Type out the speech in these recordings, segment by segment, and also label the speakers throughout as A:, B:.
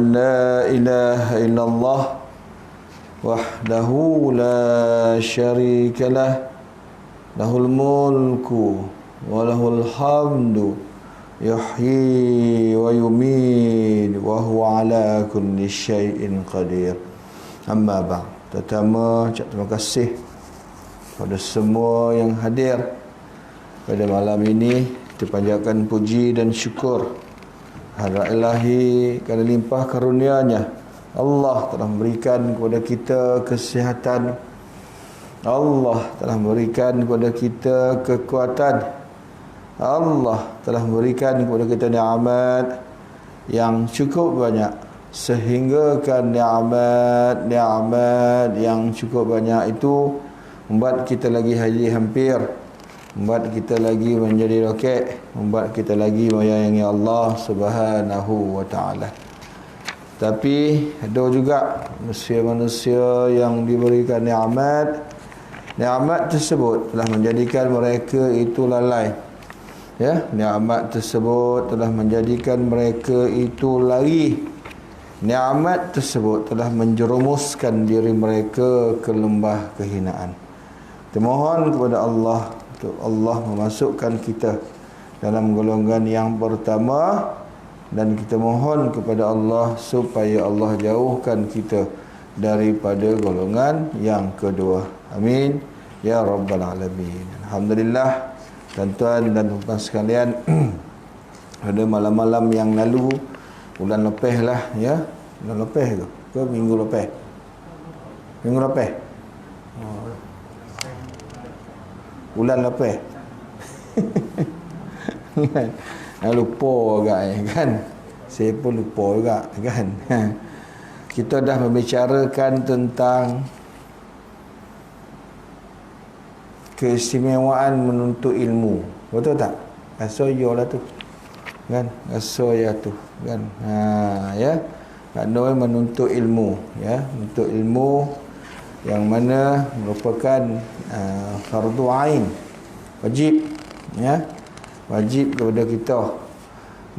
A: أن لا إله إلا الله وحده لا شريك له له الملك وله الحمد يحيي ويميت وهو على كل شيء قدير. Amma ba'd. Pertama, terima kasih kepada semua yang hadir pada malam ini. Kita panjatkan puji dan syukur hadrat ilahi kerana limpah karunia-Nya. Allah telah memberikan kepada kita kesihatan. Allah telah memberikan kepada kita kekuatan. Allah telah memberikan kepada kita nikmat yang cukup banyak, sehingga kan nikmat yang cukup banyak itu membuat kita lagi haji hampir, membuat kita lagi menjadi roket, membuat kita lagi menyayangi Allah Subhanahu wa taala. Tapi ada juga manusia-manusia yang diberikan nikmat tersebut telah menjadikan mereka itu lalai. Ya, nikmat tersebut telah menjadikan mereka itu lari. Nikmat tersebut telah menjerumuskan diri mereka ke lembah kehinaan. Kita mohon kepada Allah untuk Allah memasukkan kita dalam golongan yang pertama, dan kita mohon kepada Allah supaya Allah jauhkan kita daripada golongan yang kedua. Amin ya rabbal alamin. Alhamdulillah, tuan-tuan dan puan sekalian, pada malam-malam yang lalu, bulan lepas lah ya. Bulan lepas ke minggu lepas? Minggu lepas. Bulan lepas. Lupa agak kan. Saya pun lupa juga kan. Kita dah membicarakan tentang keistimewaan menuntut ilmu. Betul tak? Rasa yolah tu. Kan? Rasa ya tu. Kan? Ya. Maknanya menuntut ilmu, ya, menuntut ilmu yang mana merupakan fardu ain, wajib, ya, wajib kepada kita.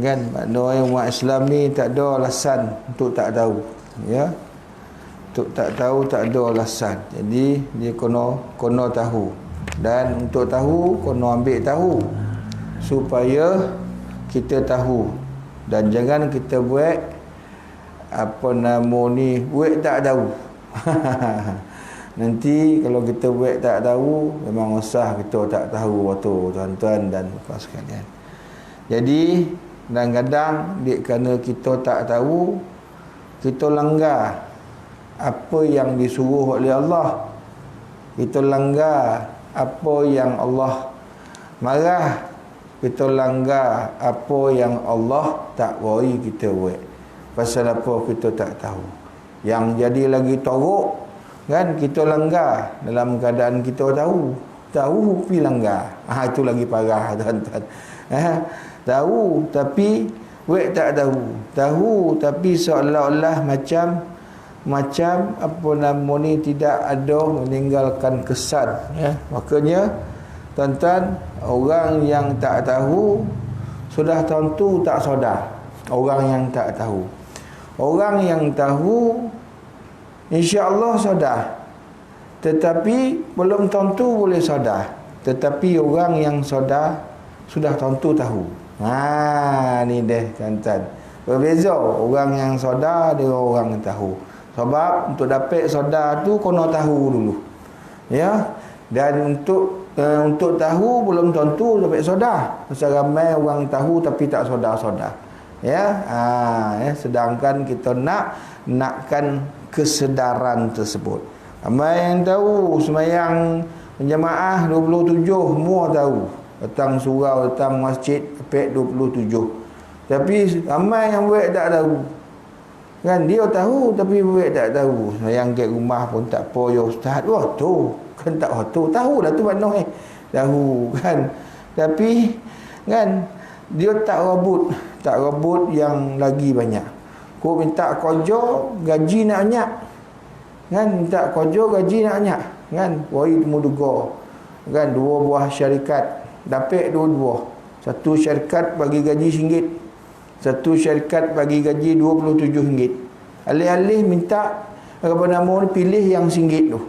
A: Kan? Maknanya umat Islam ni tak ada alasan untuk tak tahu, ya. Untuk tak tahu tak ada alasan. Jadi dia kena tahu. Dan untuk tahu kena ambil tahu supaya kita tahu. Dan jangan kita buat apa nama ni, buat tak tahu. Nanti kalau kita buat tak tahu, memang usah kita tak tahu waktu, tuan-tuan dan puan sekalian. Jadi kadang-kadang kerana kita tak tahu, kita langgar apa yang disuruh oleh Allah. Kita langgar apa yang Allah marah. Kita langgar apa yang Allah tak beri kita buat. Pasal apa kita tak tahu. Yang jadi lagi teruk, kan, kita langgar dalam keadaan kita tahu tapi langgar. Itu lagi parah, tuan-tuan. Tahu tapi tak tahu tapi seolah-olah macam apa nama ni, tidak ada meninggalkan kesan, ya. Makanya tuan-tuan, orang yang tak tahu sudah tentu tak sedar. Orang yang tak tahu, orang yang tahu insya-Allah sedar, tetapi belum tentu boleh sedar. Tetapi orang yang sedar sudah tentu tahu. Ni deh, tuan-tuan. Berbeza orang yang sedar dengan orang yang tahu. Sebab untuk dapat sedar tu kena tahu dulu. Ya. Dan untuk tahu belum tentu dapat sedar. Pasal ramai orang tahu tapi tak sedar-sedar. Ya, sedangkan kita nakkan kesedaran tersebut. Ramai yang tahu sembahyang berjamaah 27, semua tahu. Datang surau, datang masjid, dapat 27. Tapi ramai yang buat tak tahu. Kan, dia tahu tapi buat tak tahu. Sembahyang kat rumah pun tak apa, ya ustaz. Wah tu, kan tak tahu lah tu makna tahu kan. Tapi kan dia tak rebut yang lagi banyak. Kau minta kerja, gaji nak banyak. Kan, minta kerja, gaji nak banyak. Kan, wahai muduga. Kan, 2 buah syarikat, dapat 2. Satu syarikat bagi gaji RM1. Satu syarikat bagi gaji RM27. Alih-alih minta apa nama ni, pilih yang RM1 tu.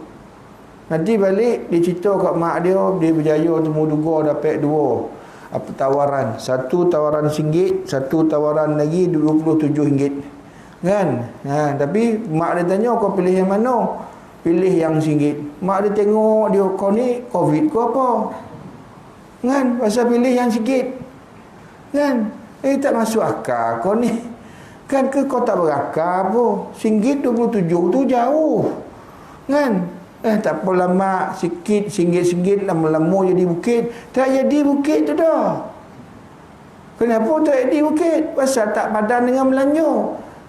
A: Nanti balik dia cerita kat mak dia, dia berjaya temu duga dapat dua apa tawaran. Satu tawaran RM1, satu tawaran lagi RM27. Kan? Tapi mak dia tanya, kau pilih yang mana? Pilih yang RM1. Mak dia tengok dia, kau ni COVID ke apa? Kan? Pasal pilih yang RM1. Kan? Tak masuk akal kau ni. Kan ke kau tak berakal apa? RM1.27 tu jauh. Kan? Tak apa lama sikit, RM1 lama-lama jadi bukit. Tak jadi bukit tu dah. Kenapa tak jadi bukit? Pasal tak padan dengan belanja.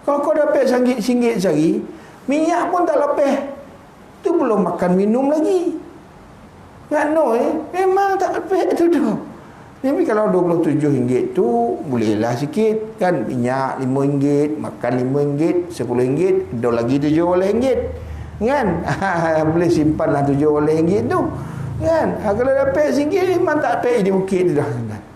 A: Kalau kau dapat RM1 sehari, minyak pun tak lepas. Tu belum makan minum lagi. Ngano memang tak lepas tu dah. Tapi kalau RM27 tu bolehlah sikit kan, minyak RM5, makan RM5, RM10, ada lagi RM7 kan. Boleh simpanlah RM7 tu kan. Kalau dapat RM1 memang tak dapat di bukit tu dah.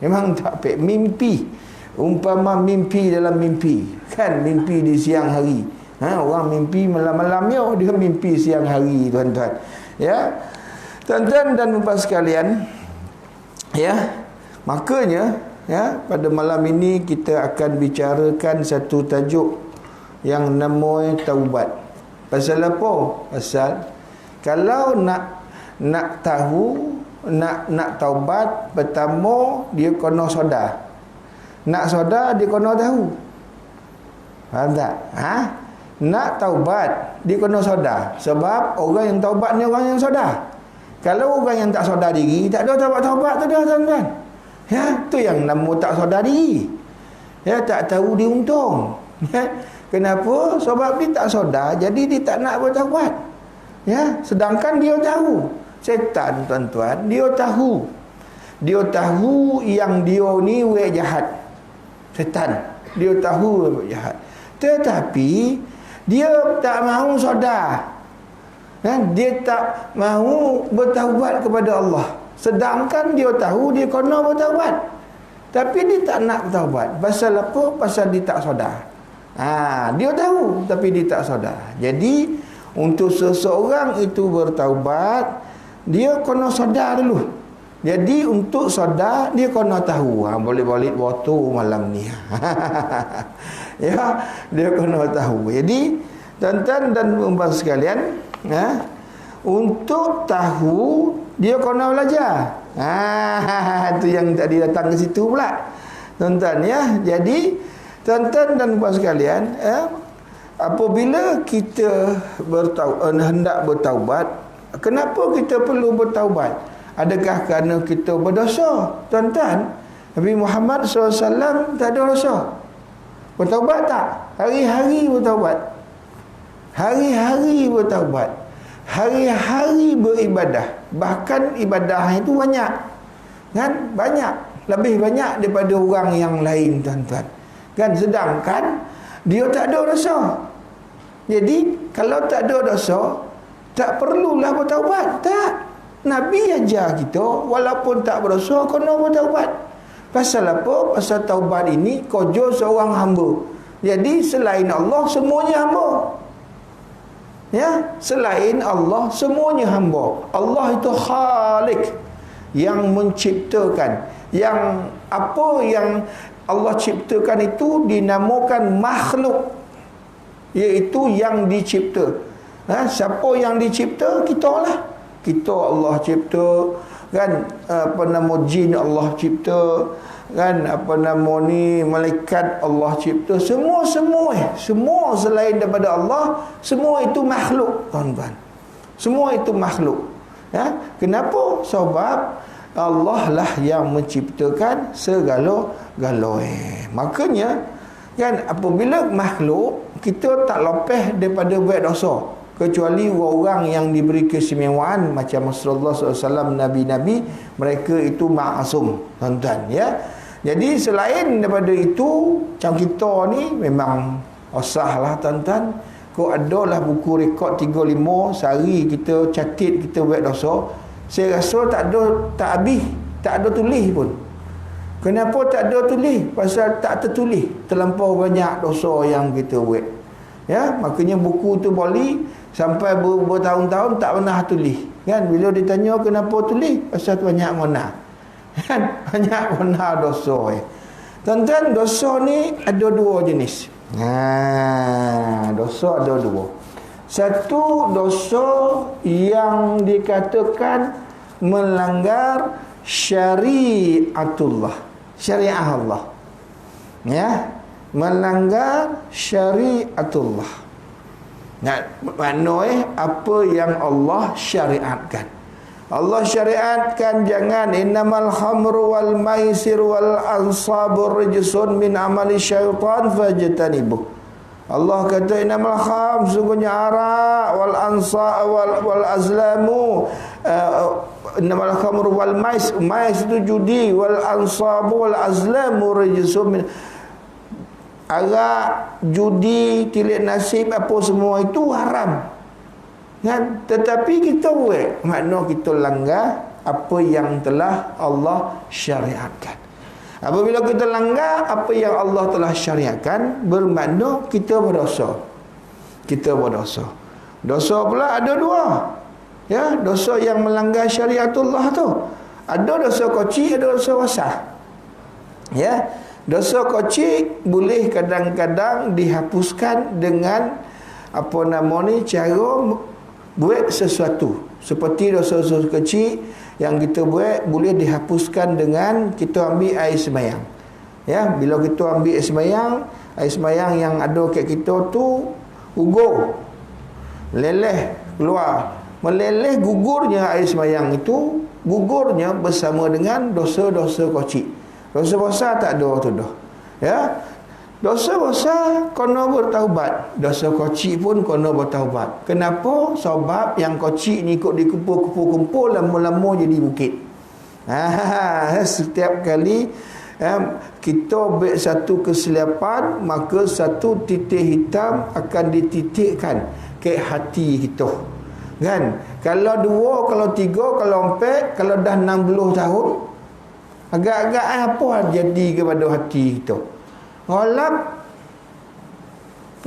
A: Memang tak dapat. Mimpi, umpama mimpi dalam mimpi kan, mimpi di siang hari. Orang mimpi malam-malam dia mimpi siang hari, tuan-tuan. Ya, tuan-tuan dan puan sekalian, ya, makanya ya, pada malam ini kita akan bicarakan satu tajuk yang namanya taubat. Pasal apa? Pasal kalau nak tahu, nak taubat, pertama dia kena sedar. Nak sedar dia kena tahu. Faham tak? Nak taubat dia kena sedar. Sebab orang yang taubat ni orang yang sedar. Kalau orang yang tak sedar diri, tak ada taubat-taubat tu dah, tuan-tuan. Ya, tu yang nama tak sedar diri. Ya, tak tahu dia untung. Ya, kenapa? Sebab dia tak sedar, jadi dia tak nak bertaubat. Ya, sedangkan dia tahu. Setan, tuan-tuan, dia tahu. Dia tahu yang dia ni buat jahat. Setan, dia tahu buat jahat. Tetapi dia tak mahu sedar. Kan? Dia tak mahu bertaubat kepada Allah. Sedangkan dia tahu dia kena bertaubat, tapi dia tak nak bertaubat. Pasal apa? Pasal dia tak sedar. Dia tahu tapi dia tak sedar. Jadi untuk seseorang itu bertaubat, dia kena sedar dulu. Jadi untuk sedar dia kena tahu. Boleh balik waktu malam ni. Ya, dia kena tahu. Jadi tuan-tuan dan puan sekalian, untuk tahu dia kena belajar. Itu yang tadi datang ke situ pula, tuan-tuan ya. Jadi tuan-tuan dan puan sekalian, apabila kita hendak bertaubat, kenapa kita perlu bertaubat? Adakah kerana kita berdosa? Tuan-tuan, Nabi Muhammad SAW tak ada dosa. Bertaubat tak? Hari-hari bertaubat. Hari-hari bertaubat. Hari-hari beribadah. Bahkan ibadah itu banyak. Kan? Banyak. Lebih banyak daripada orang yang lain, tuan-tuan. Kan? Sedangkan dia tak ada dosa. Jadi kalau tak ada dosa, tak perlulah bertaubat. Tak. Nabi ajar kita walaupun tak berdosa kena bertaubat. Pasal apa? Pasal taubat ini kerja seorang hamba. Jadi selain Allah semuanya hamba. Ya, selain Allah semuanya hamba. Allah itu Khalik, yang menciptakan. Yang apa yang Allah ciptakan itu dinamakan makhluk, iaitu yang dicipta. Siapa yang dicipta? Kita lah. Kita Allah cipta, kan? Apa nama jin Allah cipta, kan? Apa nama ni malaikat Allah cipta. Semua selain daripada Allah, semua itu makhluk, tuan-tuan. Semua itu makhluk. Ya, kenapa? Sebab Allah lah yang menciptakan segala-galanya. Makanya kan apabila makhluk, kita tak lepas daripada buat dosa, kecuali orang yang diberi keistimewaan macam Rasulullah SAW, Nabi-Nabi, mereka itu ma'asum, tuan-tuan ya. Jadi selain daripada itu, macam kita ni memang usah lah, tuan-tuan. Kau adalah buku rekod 35 sehari kita catat kita buat dosa, saya rasa tak ada, tak habis, tak ada tulis pun. Kenapa tak ada tulis? Pasal tak tertulis. Terlampau banyak dosa yang kita buat. Ya, makanya buku tu Bali sampai bertahun-tahun tak pernah tulis. Kan bila ditanya kenapa tulis? Pasal banyak guna. Kan banyak guna dosa. Tuan-tuan, dosa ni ada dua jenis. Dosa ada dua. Satu, dosa yang dikatakan melanggar syariatullah, syariat Allah. Ya, melanggar syariatullah. Maknanya apa yang Allah syariatkan. Allah syariatkan jangan innamal khamru wal maisir wal ansabur rijsun min amali syaitan fajtanibuh. Allah kata innamal kham, sungguhnya arak wal ansa wal azlamu, innamal khamru wal mais itu judi, wal ansabu wal azlamu rijsun min, arak, judi, tilik nasib, apa semua itu haram. Kan? Tetapi kita buat, makna kita langgar apa yang telah Allah syariatkan. Apabila kita langgar apa yang Allah telah syariatkan, bermakna kita berdosa. Kita berdosa. Dosa pula ada dua. Ya, dosa yang melanggar syariatullah tu. Ada dosa kecil, ada dosa besar. Ya, dosa kecil boleh kadang-kadang dihapuskan dengan apa nama ni, cara buat sesuatu. Seperti dosa-dosa kecil yang kita buat boleh dihapuskan dengan kita ambil air sembahyang. Ya, bila kita ambil air sembahyang yang ada kat kita tu gugur, leleh keluar, meleleh, gugurnya air sembahyang itu, gugurnya bersama dengan dosa-dosa kecil. Dosa besar tak ada tu dah. Ya, dosa besar kena bertaubat, dosa kecil pun kena bertaubat. Kenapa? Sebab yang kecil ni ikut dikumpul-kumpul lama-lama jadi bukit. Setiap kali kita buat satu kesilapan, maka satu titik hitam akan dititikkan ke hati kita. Kan? Kalau dua, kalau tiga, kalau empat, kalau dah 60 tahun, agak-agak apa jadi kepada hati kita?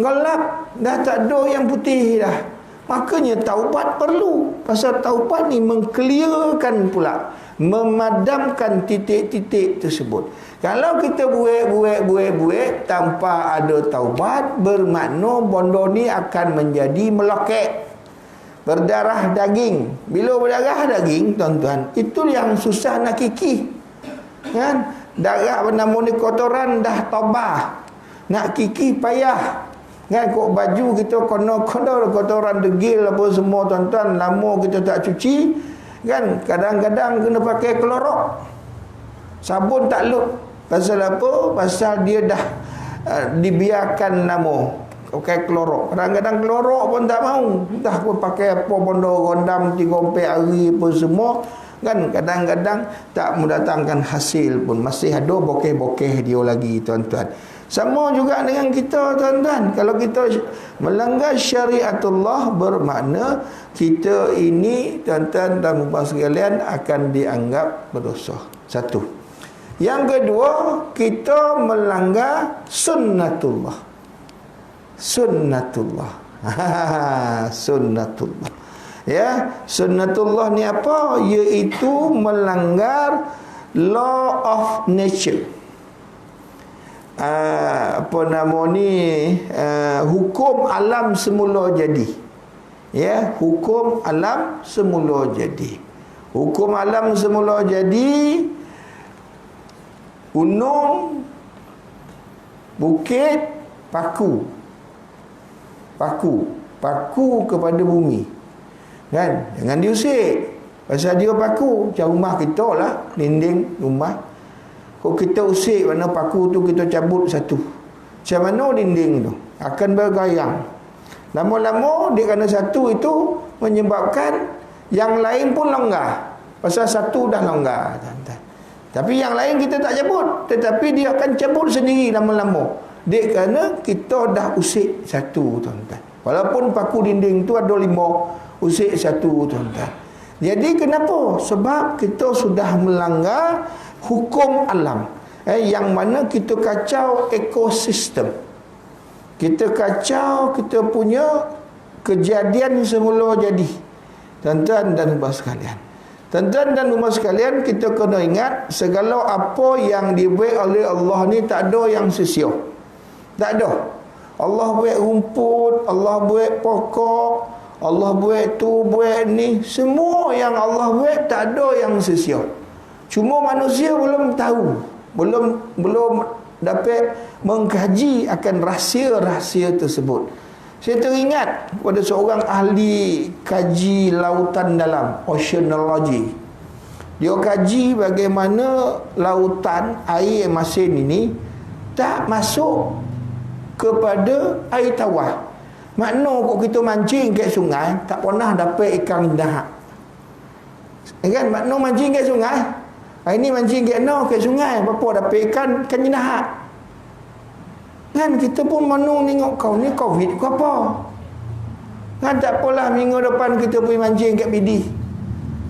A: Gelap, dah tak ada yang putih dah. Makanya taubat perlu. Pasal taubat ni mengclearkan pula, memadamkan titik-titik tersebut. Kalau kita buat tanpa ada taubat, bermakna benda ni akan menjadi melokek, berdarah daging. Bila berdarah daging, tuan-tuan, itu yang susah nak kikih. Kan? Darah bernama ni kotoran dah tabah, nak kikih payah. Kan, kok baju kita kena kotoran degil apa semua, tuan-tuan, lama kita tak cuci. Kan, kadang-kadang kena pakai klorok, sabun tak lut. Pasal apa? Pasal dia dah dibiarkan lama pakai klorok. Kadang-kadang klorok pun tak mau, entah pun pakai apa benda gondam 3-4 hari apa semua. Kan, kadang-kadang tak mendatangkan hasil pun, masih ada bokeh-bokeh dia lagi, tuan-tuan. Sama juga dengan kita, tuan-tuan. Kalau kita melanggar syariatullah, bermakna kita ini, tuan-tuan dan puan sekalian, akan dianggap berdosa. Satu. Yang kedua, kita melanggar sunnatullah. Sunnatullah. Sunnatullah. Ya, sunnatullah ni apa? Iaitu melanggar law of nature. Apa nama ni? Hukum alam semula jadi. Ya, hukum alam semula jadi. Hukum alam semula jadi, gunung, bukit, paku. Paku kepada bumi. Kan? Jangan diusik. Pasal dia paku. Macam rumah kita lah, dinding rumah. Kalau kita usik, mana paku tu kita cabut satu. Macam mana dinding tu? Akan bergayang. Lama-lama dia kena satu itu menyebabkan yang lain pun longgar. Pasal satu dah longgar. Tapi yang lain kita tak cabut. Tetapi dia akan cabut sendiri lama-lama. Dia kerana kita dah usik satu, tuan-tuan. Walaupun paku dinding tu ada 5, usik satu, tuan-tuan. Jadi kenapa? Sebab kita sudah melanggar hukum alam. Yang mana kita kacau ekosistem, kita kacau kita punya kejadian semula jadi. Tuan-tuan dan puan sekalian, tuan-tuan dan puan sekalian, kita kena ingat segala apa yang dibuat oleh Allah ni tak ada yang sia-sia. Tak ada. Allah buat rumput, Allah buat pokok, Allah buat tu, buat ni, semua yang Allah buat tak ada yang sia-sia. Cuma manusia belum tahu, belum dapat mengkaji akan rahsia-rahsia tersebut. Saya teringat kepada seorang ahli kaji lautan dalam, oceanology. Dia kaji bagaimana lautan, air masin ini tak masuk kepada air tawar. Makna kok kita mancing kat sungai tak pernah dapat ikan dahak. Kan makna mancing kat sungai. Hari ni mancing kat sungai, berapa dapat ikan dahak. Kan kita pun mana tengok kau ni Covid ke apa. Kan tak apalah minggu depan kita pergi mancing kat BD.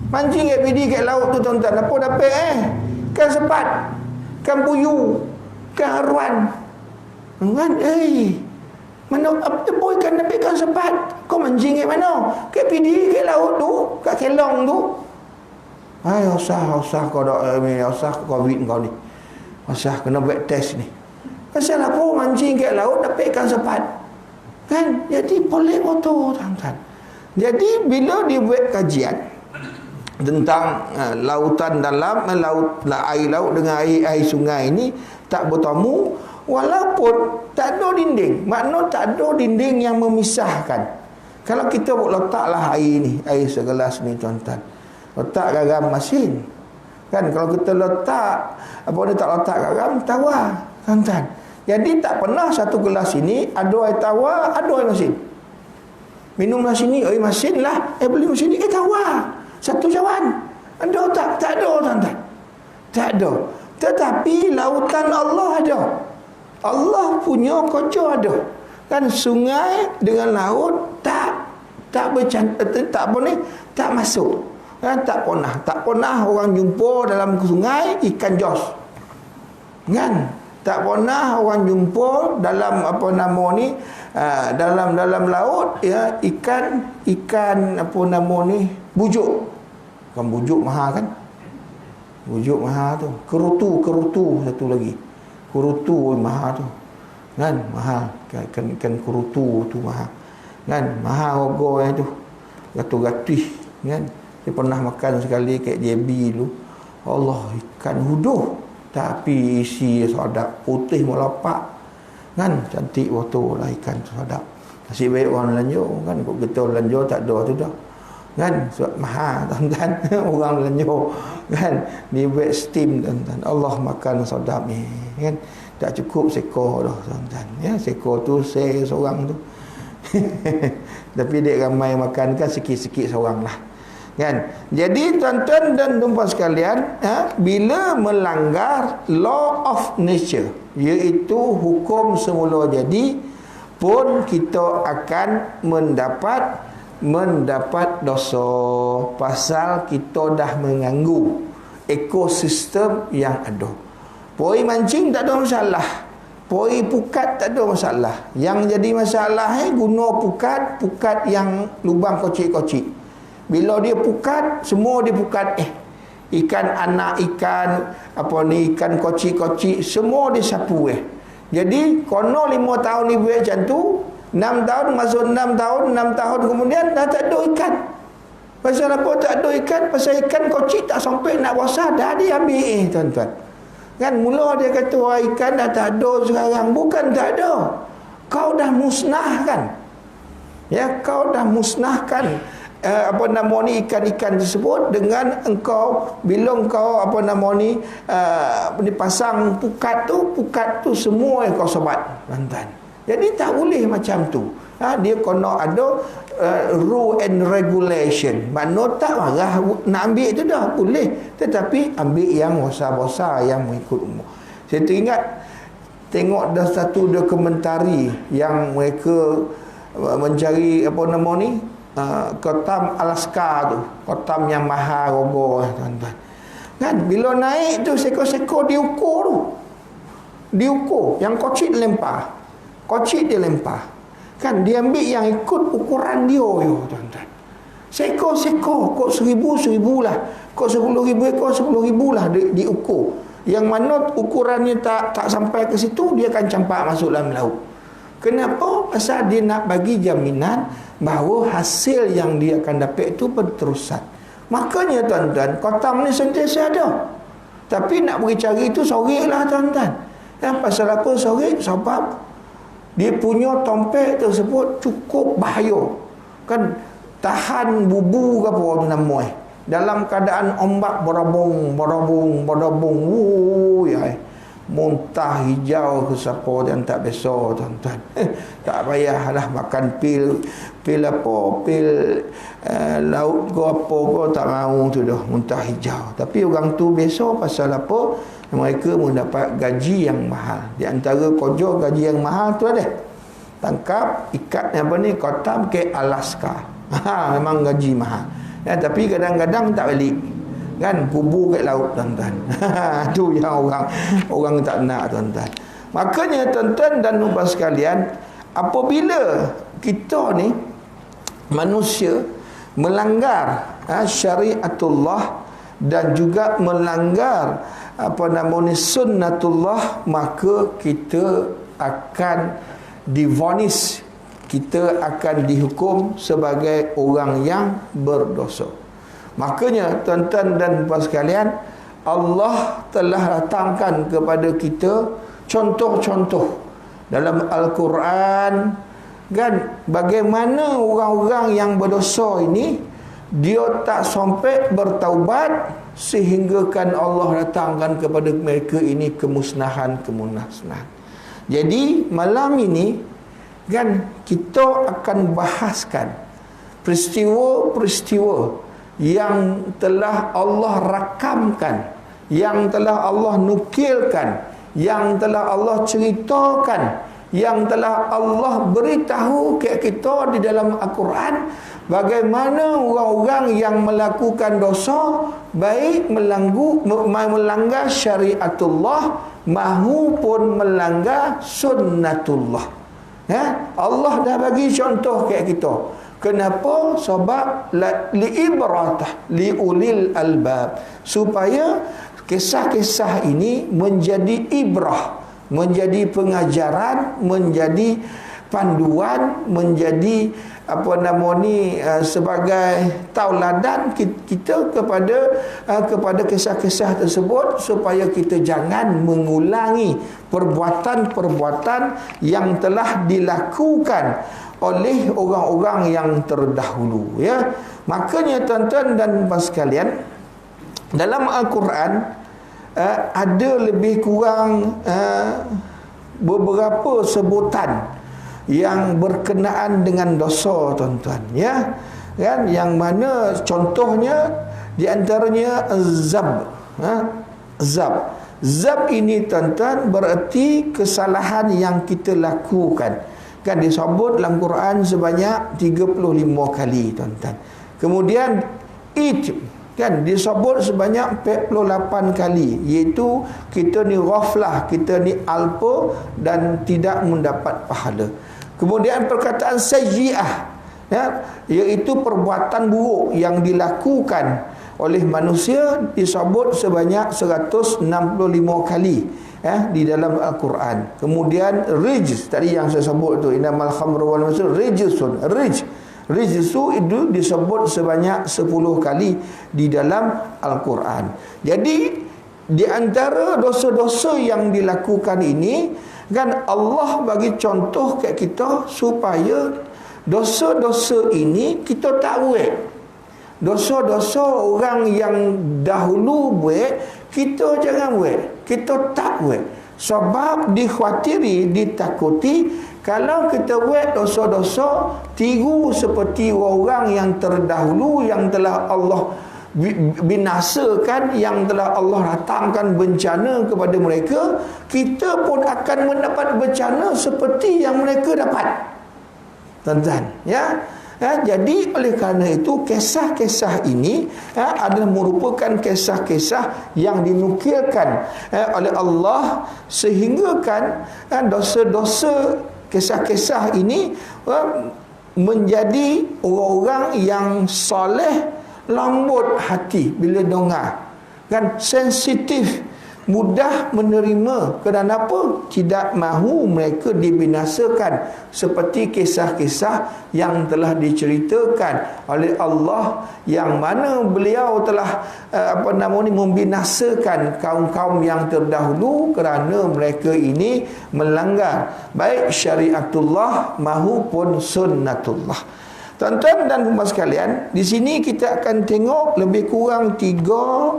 A: Mancing kat BD kat laut tu tuan-tuan, apa dapat kan sepat, kan puyu, kan haruan. Kan mana apa ikan dapat kan sepat. Kau mancing kat mana? Kat BD kat laut tu, kat kelong tu. Usah kau dak usah Covid kau ni. Usah kena buat test ni. Pasal apa mancing kat laut dapat ikan sepat. Kan? Jadi boleh motor tuan-tuan. Jadi bila dibuat kajian tentang lautan dalam, air laut dengan air sungai ini tak bertemu, walaupun tak ada dinding. Makna tak ada dinding yang memisahkan. Kalau kita letaklah air ni, air segelas ni tuan-tuan, letak garam masin. Kan kalau kita letak tak letak garam tawar tuan-tuan. Jadi tak pernah satu gelas ini ada air tawar, ada air masin. Minumlah sini air masin lah, beli sini air tawar. Satu cawan. Ada tak? Tak ada tuan-tuan. Tak ada. Tetapi lautan Allah ada. Allah punya kaca ada. Kan sungai dengan laut tak masuk. Kan tak pernah orang jumpa dalam sungai ikan jos. Kan? Tak pernah orang jumpa dalam dalam laut ikan bujuk. Bukan bujuk mahal kan? Bujuk mahal tu. Kerutu satu lagi. Kerutu mahal tu. Kan mahal. Ikan kerutu tu mahal. Kan mahal harga tu. Gatus-gatus kan. Saya pernah makan sekali kat JB dulu. Allah, ikan huduh. Tapi isi sedap, putih melapak. Kan cantik betul lah ikan tu sedap. Nasib baik orang Lanjur kan, kok kita Lanjur tak ada tu dah. Kan sebab mahal tuan-tuan. Orang Lanjur kan dibuat steam tuan-tuan. Allah makan sedap ni kan. Tak cukup seekor dah tuan-tuan. Ya, seekor tu saya seorang tu. Tapi dia ramai makan kan sikit-sikit seorang lah. Kan? Jadi tuan-tuan dan puan sekalian, bila melanggar law of nature, iaitu hukum semula jadi, pun kita akan mendapat dosa pasal kita dah mengganggu ekosistem yang ada. Poi mancing tak ada masalah, poi pukat tak ada masalah. Yang jadi masalah guna pukat yang lubang kocik-kocik. Bila dia pukat, semua dia pukat ikan anak, ikan ikan kocik-kocik, semua dia sapu Jadi kono 5 tahun ni buat macam tu, 6 tahun masuk 6 tahun kemudian dah tak ada ikan. Pasal apa tak ada ikan? Pasal ikan kocik tak sampai nak puasa dah dia ambil tuan-tuan. Kan mula dia kata ikan dah tak ada sekarang, bukan tak ada. Kau dah musnahkan. Ya, kau dah musnahkan ikan-ikan tersebut dengan engkau bila engkau pasang pukat tu semua yang kau sebat tuan-tuan. Jadi tak boleh macam tu. Dia kena ada rule and regulation. Mana tak marah nak ambil tu dah boleh, tetapi ambil yang besar-besar yang mengikut umur. Saya teringat tengok dah satu dokumentari yang mereka mencari kotam Alaska tu, kotam yang mahal rogo tuan-tuan. Kan bila naik tu seko-seko diukur tu. diukur. Yang kocik lempar. Kocik dia lempar. Kan dia ambil yang ikut ukuran dia, tuan-tuan. Seekor-seekor, kok 1,000 lah. Kok 10,000 ekor, 10,000 lah diukur. Yang mana ukurannya tak sampai ke situ, dia akan campak masuk dalam laut. Kenapa? Pasal dia nak bagi jaminan bahawa hasil yang dia akan dapat itu berterusan. Makanya tuan-tuan, kotam ni sentiasa ada. Tapi nak pergi cari itu sorek lah tuan-tuan. Pasal apa sorek? Sebab dia punya tompek tersebut cukup bahaya. Kan tahan bubu ke apa nama dalam keadaan ombak berabung muntah hijau ke siapa yang tak biasa tuan-tuan. Tak payahlah makan pil laut ke apa ke, tak mahu tu dah muntah hijau. Tapi orang tu biasa pasal apa? Mereka mendapat gaji yang mahal. Di antara kojok gaji yang mahal tu ada tangkap ikat apa ni, kotam ke Alaska. Memang gaji mahal. Tapi kadang-kadang tak balik. Kan kubur kat laut tuan-tuan. Tu yang orang tak nak tuan-tuan. Makanya tuan-tuan dan puan sekalian, apabila kita ni manusia melanggar syariatullah dan juga melanggar sunnatullah, maka kita akan divonis, kita akan dihukum sebagai orang yang berdosa. Makanya tuan-tuan dan puan sekalian, Allah telah datangkan kepada kita contoh-contoh dalam Al-Quran, kan, bagaimana orang-orang yang berdosa ini dia tak sampai bertaubat sehinggakan Allah datangkan kepada mereka ini kemusnahan. Jadi malam ini kan kita akan bahaskan peristiwa-peristiwa yang telah Allah rakamkan, yang telah Allah nukilkan, yang telah Allah ceritakan, yang telah Allah beritahu kepada kita di dalam Al-Quran, bagaimana orang-orang yang melakukan dosa, baik melanggar syariatullah maupun melanggar sunnatullah. Allah dah bagi contoh kepada kita. Kenapa? Sebab liibratah liulil albab, supaya kisah-kisah ini menjadi ibrah, menjadi pengajaran, menjadi panduan, menjadi sebagai tauladan kita kepada kisah-kisah tersebut, supaya kita jangan mengulangi perbuatan-perbuatan yang telah dilakukan oleh orang-orang yang terdahulu, ya. Makanya tuan-tuan dan puan sekalian, dalam Al-Quran ada lebih kurang beberapa sebutan yang berkenaan dengan dosa tuan-tuan, ya. Kan, yang mana contohnya di antaranya zab ini tuan-tuan bererti kesalahan yang kita lakukan. Kan disebut dalam Quran sebanyak 35 kali tuan-tuan. Kemudian kan disebut sebanyak 48 kali, iaitu kita ni ghaflah, kita ni alpa dan tidak mendapat pahala. Kemudian perkataan sayyi'ah, ya, iaitu perbuatan buruk yang dilakukan oleh manusia, disebut sebanyak 165 kali, ya, di dalam Al-Quran. Kemudian rijs, tadi yang saya sebut tu, innamal khamru wal maisir rijsun, rijsu itu disebut sebanyak 10 kali di dalam Al-Quran. Jadi di antara dosa-dosa yang dilakukan ini, kan Allah bagi contoh kat kita supaya dosa-dosa ini kita tak buat. Dosa-dosa orang yang dahulu buat, kita jangan buat, kita tak buat. Sebab dikhawatiri, ditakuti, kalau kita buat dosa-dosa, tiru seperti orang yang terdahulu, yang telah Allah binasakan, yang telah Allah datangkan bencana kepada mereka, kita pun akan mendapat bencana seperti yang mereka dapat. Tuan-tuan, ya. Jadi oleh kerana itu kisah-kisah ini adalah merupakan kisah-kisah yang dinukilkan oleh Allah, sehingga kan dosa-dosa kisah-kisah ini menjadi orang-orang yang soleh, lembut hati bila dengar, kan, sensitif, mudah menerima. Kerana apa? Tidak mahu mereka dibinasakan seperti kisah-kisah yang telah diceritakan oleh Allah, yang mana beliau telah membinasakan kaum-kaum yang terdahulu kerana mereka ini melanggar baik syariatullah maupun sunnatullah. Tuan-tuan dan puan sekalian, di sini kita akan tengok lebih kurang 3,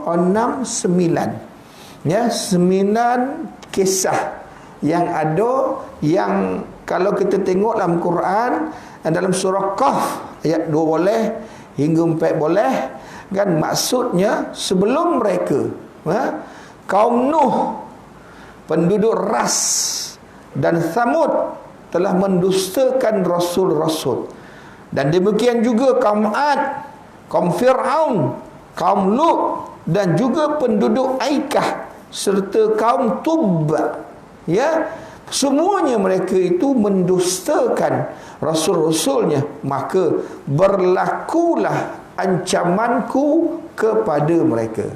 A: 6, 9. 9 kisah yang ada, yang kalau kita tengok dalam Quran, dalam surah Qaf ayat 2 boleh hingga 4 boleh, kan, maksudnya sebelum mereka kaum Nuh, penduduk Ras dan Thamud telah mendustakan rasul-rasul, dan demikian juga kaum Ad, kaum Fir'aun, kaum Lut, dan juga penduduk Aikah serta kaum Tubba. Semuanya mereka itu mendustakan rasul-rasulnya, maka berlakulah ancamanku kepada mereka.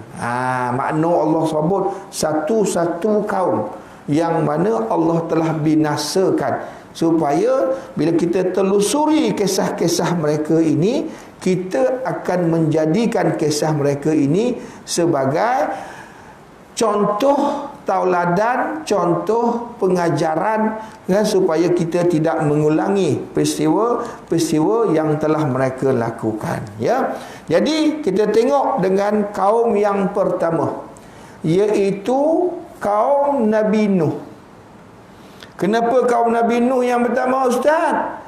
A: Makna Allah sebut satu-satu kaum yang mana Allah telah binasakan, supaya bila kita telusuri kisah-kisah mereka ini, kita akan menjadikan kisah mereka ini sebagai contoh tauladan, contoh pengajaran, supaya kita tidak mengulangi peristiwa-peristiwa yang telah mereka lakukan. Jadi kita tengok dengan kaum yang pertama, iaitu kaum Nabi Nuh. Kenapa kaum Nabi Nuh yang pertama, Ustaz?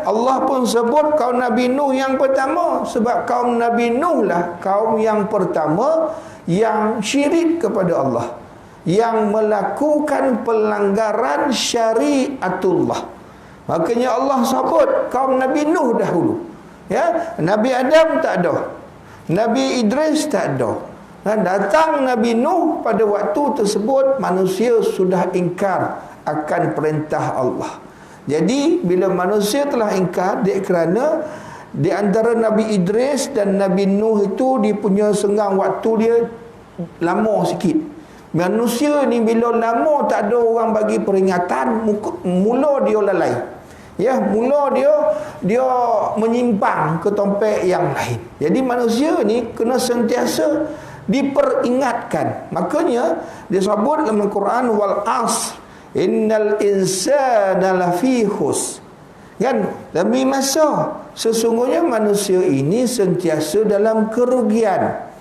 A: Allah pun sebut kaum Nabi Nuh yang pertama, sebab kaum Nabi Nuh lah kaum yang pertama yang syirik kepada Allah, yang melakukan pelanggaran syariatullah. Makanya Allah sebut kaum Nabi Nuh dahulu. Nabi Adam tak ada, Nabi Idris tak ada. Datang Nabi Nuh, pada waktu tersebut manusia sudah ingkar akan perintah Allah. Jadi bila manusia telah ingkar, kerana di antara Nabi Idris dan Nabi Nuh itu dia punya senggang waktu dia lama sikit. Manusia ni bila lama tak ada orang bagi peringatan, mula dia lalai. Mula dia menyimpang ke tempat yang lain. Jadi manusia ni kena sentiasa diperingatkan. Makanya dia sebut dalam Al-Quran, wal as innal insana lafi khus. Demi masa sesungguhnya manusia ini sentiasa dalam kerugian.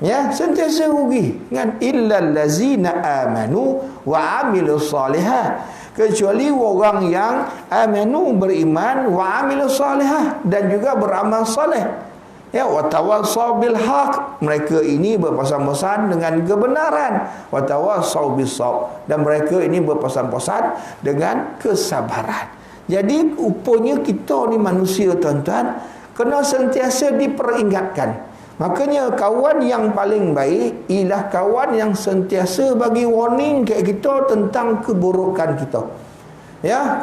A: Sentiasa rugi. Illal ladzina amanu wa amilus solihat, kecuali orang yang amanu, beriman, wa amilus solihat, dan juga beramal soleh. Wa tawassaw bil haq, mereka ini berpesan-pesan dengan kebenaran. Wa tawassaw bis sabr, dan mereka ini berpesan-pesan dengan kesabaran. Jadi rupanya kita ni manusia, tuan-tuan, kena sentiasa diperingatkan. Makanya kawan yang paling baik ialah kawan yang sentiasa bagi warning kat kita tentang keburukan kita.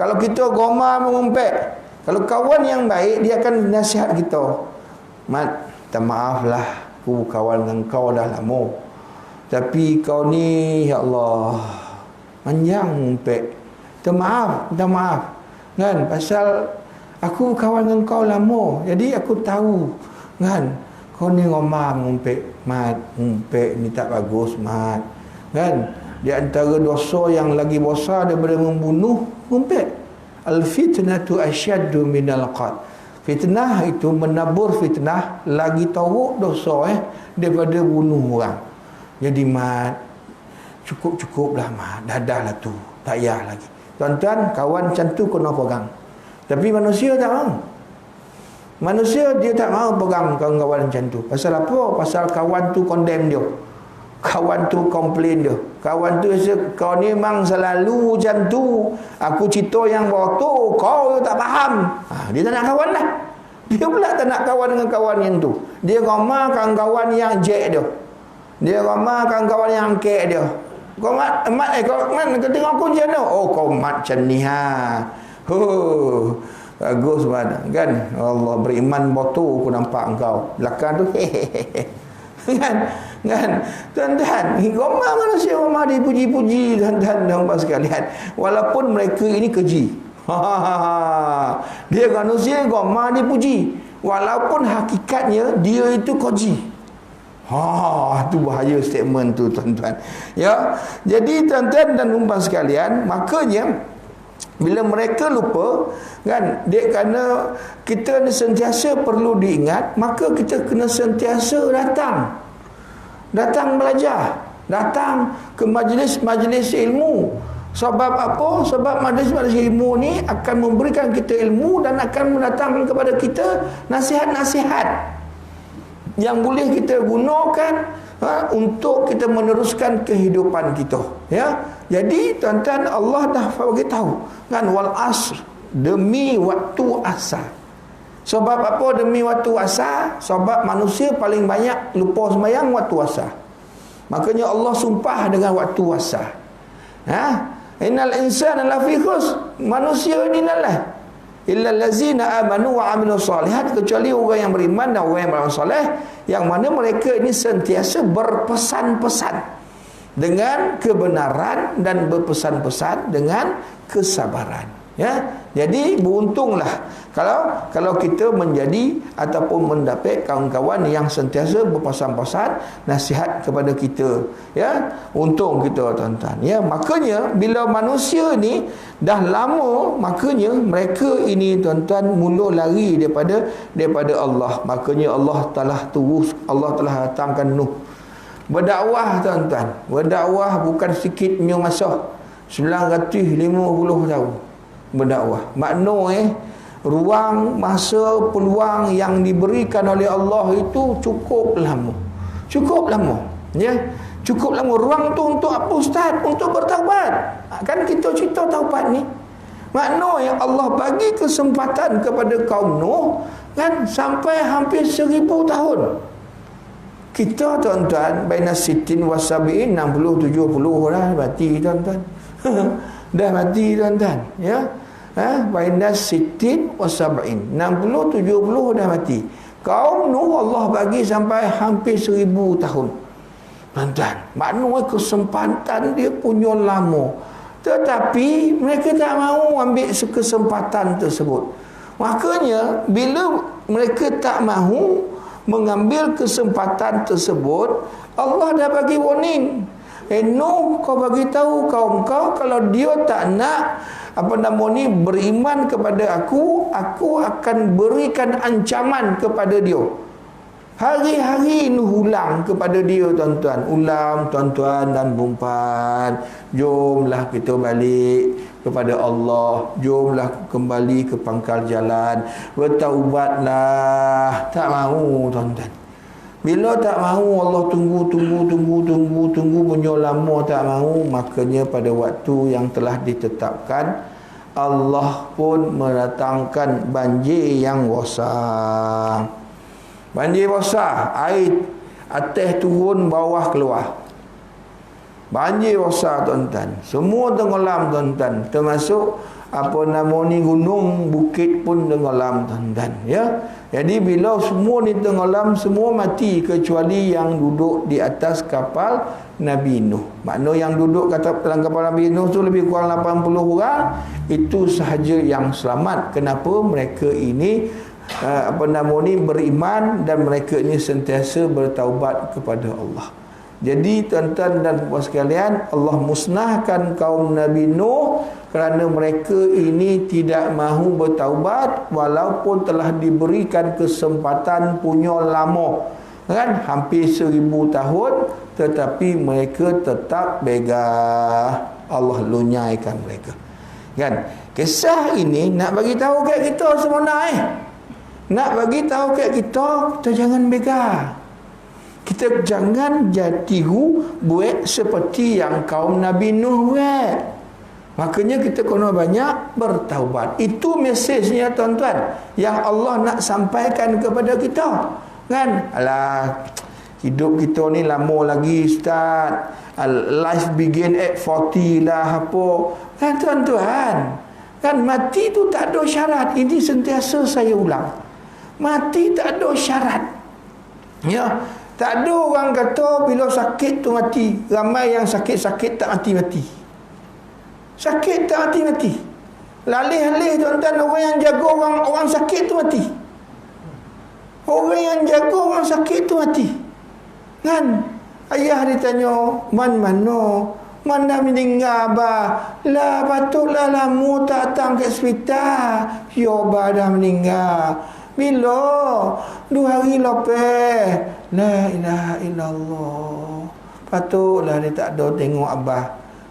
A: Kalau kita gomar mengumpet, kalau kawan yang baik, dia akan nasihat kita. Mat, minta maaf lah, aku kawan dengan kau dah lama, tapi kau ni, ya Allah, panjang mengumpet. Minta maaf. Pasal aku kawan dengan kau lama, jadi aku tahu, kau ni ngomong ngumpet, Mat, ngumpet ni tak bagus, Mat. Di antara dosa yang lagi besar daripada membunuh, ngumpet. Al-fitnatu asyaddu minal qatl. Fitnah itu, menabur fitnah, lagi teruk dosa daripada bunuh orang. Jadi Mat, cukup-cukuplah Mat, dah lah tu, tak payah lagi. Tuan-tuan, kawan macam tu kena pegang. Tapi manusia tak mahu. Manusia dia tak mahu pegang kawan-kawan macam tu. Pasal apa? Pasal kawan tu condemn dia, kawan tu komplain dia, kawan tu rasa kau ni memang selalu macam tu, aku cerita yang betul, kau tak faham. Dia tak nak kawan lah. Dia pula tak nak kawan dengan kawan yang tu. Dia ramah kawan yang jack dia. Dia ramah kawan yang angkek dia. Kau mat kau tengok aku macam mana? Oh, kau mat macam ni ha. Bagus banget kan. Allah, beriman botol aku nampak engkau. Belakang tu kan tuan-tuan, ramah manusia ramah dipuji-puji tuan-tuan dan puan sekalian, walaupun mereka ini keji. Dia manusia ramah dipuji walaupun hakikatnya dia itu koji. Tu bahaya statement tu tuan-tuan. Ya, jadi tuan-tuan dan puan sekalian, makanya bila mereka lupa kan, dia kerana kita ni sentiasa perlu diingat, maka kita kena sentiasa datang belajar, datang ke majlis-majlis ilmu. Sebab apa? Sebab majlis-majlis ilmu ni akan memberikan kita ilmu dan akan mendatangkan kepada kita nasihat-nasihat yang boleh kita gunakan untuk kita meneruskan kehidupan kita. Ya, jadi tuan-tuan, Allah dah bagi tahu kan, wal asr, demi waktu asar. Sebab apa demi waktu asar? Sebab manusia paling banyak lupa sembahyang waktu asar. Makanya Allah sumpah dengan waktu asar. Innal insana lafi khusr, manusia ini lah illal ladzina amanu wa amilus solihat, kecuali orang yang beriman dan orang yang beramal soleh, yang mana mereka ini sentiasa berpesan-pesan dengan kebenaran dan berpesan-pesan dengan kesabaran. Ya, jadi beruntunglah kalau kita menjadi ataupun mendapat kawan-kawan yang sentiasa berpesan-pesan nasihat kepada kita. Ya, untung kita tuan-tuan. Ya, makanya bila manusia ni dah lama, makanya mereka ini tuan-tuan mula lari daripada Allah. Makanya Allah telah datangkan Nuh berdakwah tuan-tuan. Berdakwah bukan sikit punya masa, 950 tahun berdakwah. Makna ruang masa peluang yang diberikan oleh Allah itu cukup lama. Ya, cukup lama. Ruang tu untuk apa ustaz? Untuk bertaubat. Kan kita cerita taubat ni, makna Allah bagi kesempatan kepada kaum Nuh kan sampai hampir 1000 tahun. Kita tuan-tuan baina sitin wasabiin, 60 70 dah mati tuan-tuan. Dah mati tuan-tuan. Ya, baina sitin wasabiin, 60 70 dah mati. Kaum Nuh Allah bagi sampai hampir 1000 tahun tuan-tuan. Maknanya kesempatan dia punya lama, tetapi mereka tak mahu ambil kesempatan tersebut. Makanya bila mereka tak mahu mengambil kesempatan tersebut, Allah dah bagi warning. Nuh, kau bagi tahu kaum kau, kalau dia tak nak beriman kepada aku akan berikan ancaman kepada dia. Hari-hari Nuh ulang kepada dia tuan-tuan. Ulang tuan-tuan dan puan, jomlah kita balik kepada Allah, jomlah kembali ke pangkal jalan, bertaubatlah. Tak mahu tuan-tuan. Bila tak mahu, Allah tunggu punya lama tak mahu. Makanya pada waktu yang telah ditetapkan, Allah pun mendatangkan banjir yang besar. Banjir besar, air atas turun, bawah keluar. Banjir besar tuan-tuan. Semua tenggelam tuan-tuan. Termasuk gunung, bukit pun tenggelam tuan-tuan. Ya. Jadi bila semua ni tenggelam, semua mati kecuali yang duduk di atas kapal Nabi Nuh. Makna yang duduk dalam kapal Nabi Nuh tu lebih kurang 80 orang. Itu sahaja yang selamat. Kenapa? Mereka ini beriman dan mereka ini sentiasa bertaubat kepada Allah. Jadi tuan-tuan dan puan sekalian, Allah musnahkan kaum Nabi Nuh kerana mereka ini tidak mahu bertaubat walaupun telah diberikan kesempatan punya lama. Kan? Hampir 1000 tahun, tetapi mereka tetap begah. Allah lunyaikan mereka. Kan? Kisah ini nak bagi tahu kat kita sebenarnya. Nak bagi tahu kat kita jangan begah. Kita jangan tiru buat seperti yang kaum Nabi Nuh buat. Makanya kita kena banyak bertaubat. Itu mesejnya tuan-tuan yang Allah nak sampaikan kepada kita. Kan? Alah, hidup kita ni lama lagi ustaz. Life begin at 40 lah apa. Kan tuan-tuan? Kan mati tu tak ada syarat. Ini sentiasa saya ulang. Mati tak ada syarat. Ya, tak ada orang kata bila sakit tu mati. Ramai yang sakit-sakit tak mati-mati. Sakit tak mati-mati. Lalih-lalih tuan-tuan, orang yang jaga orang sakit tu mati. Orang yang jaga orang sakit tu mati. Kan? Ayah ditanya, mana meninggal abah? Lah patutlah lama tak datang ke hospital. Ya abah dah meninggal. Bila? 2 hari lepas. La ilaha illallah. Patutlah dia tak ada tengok abah.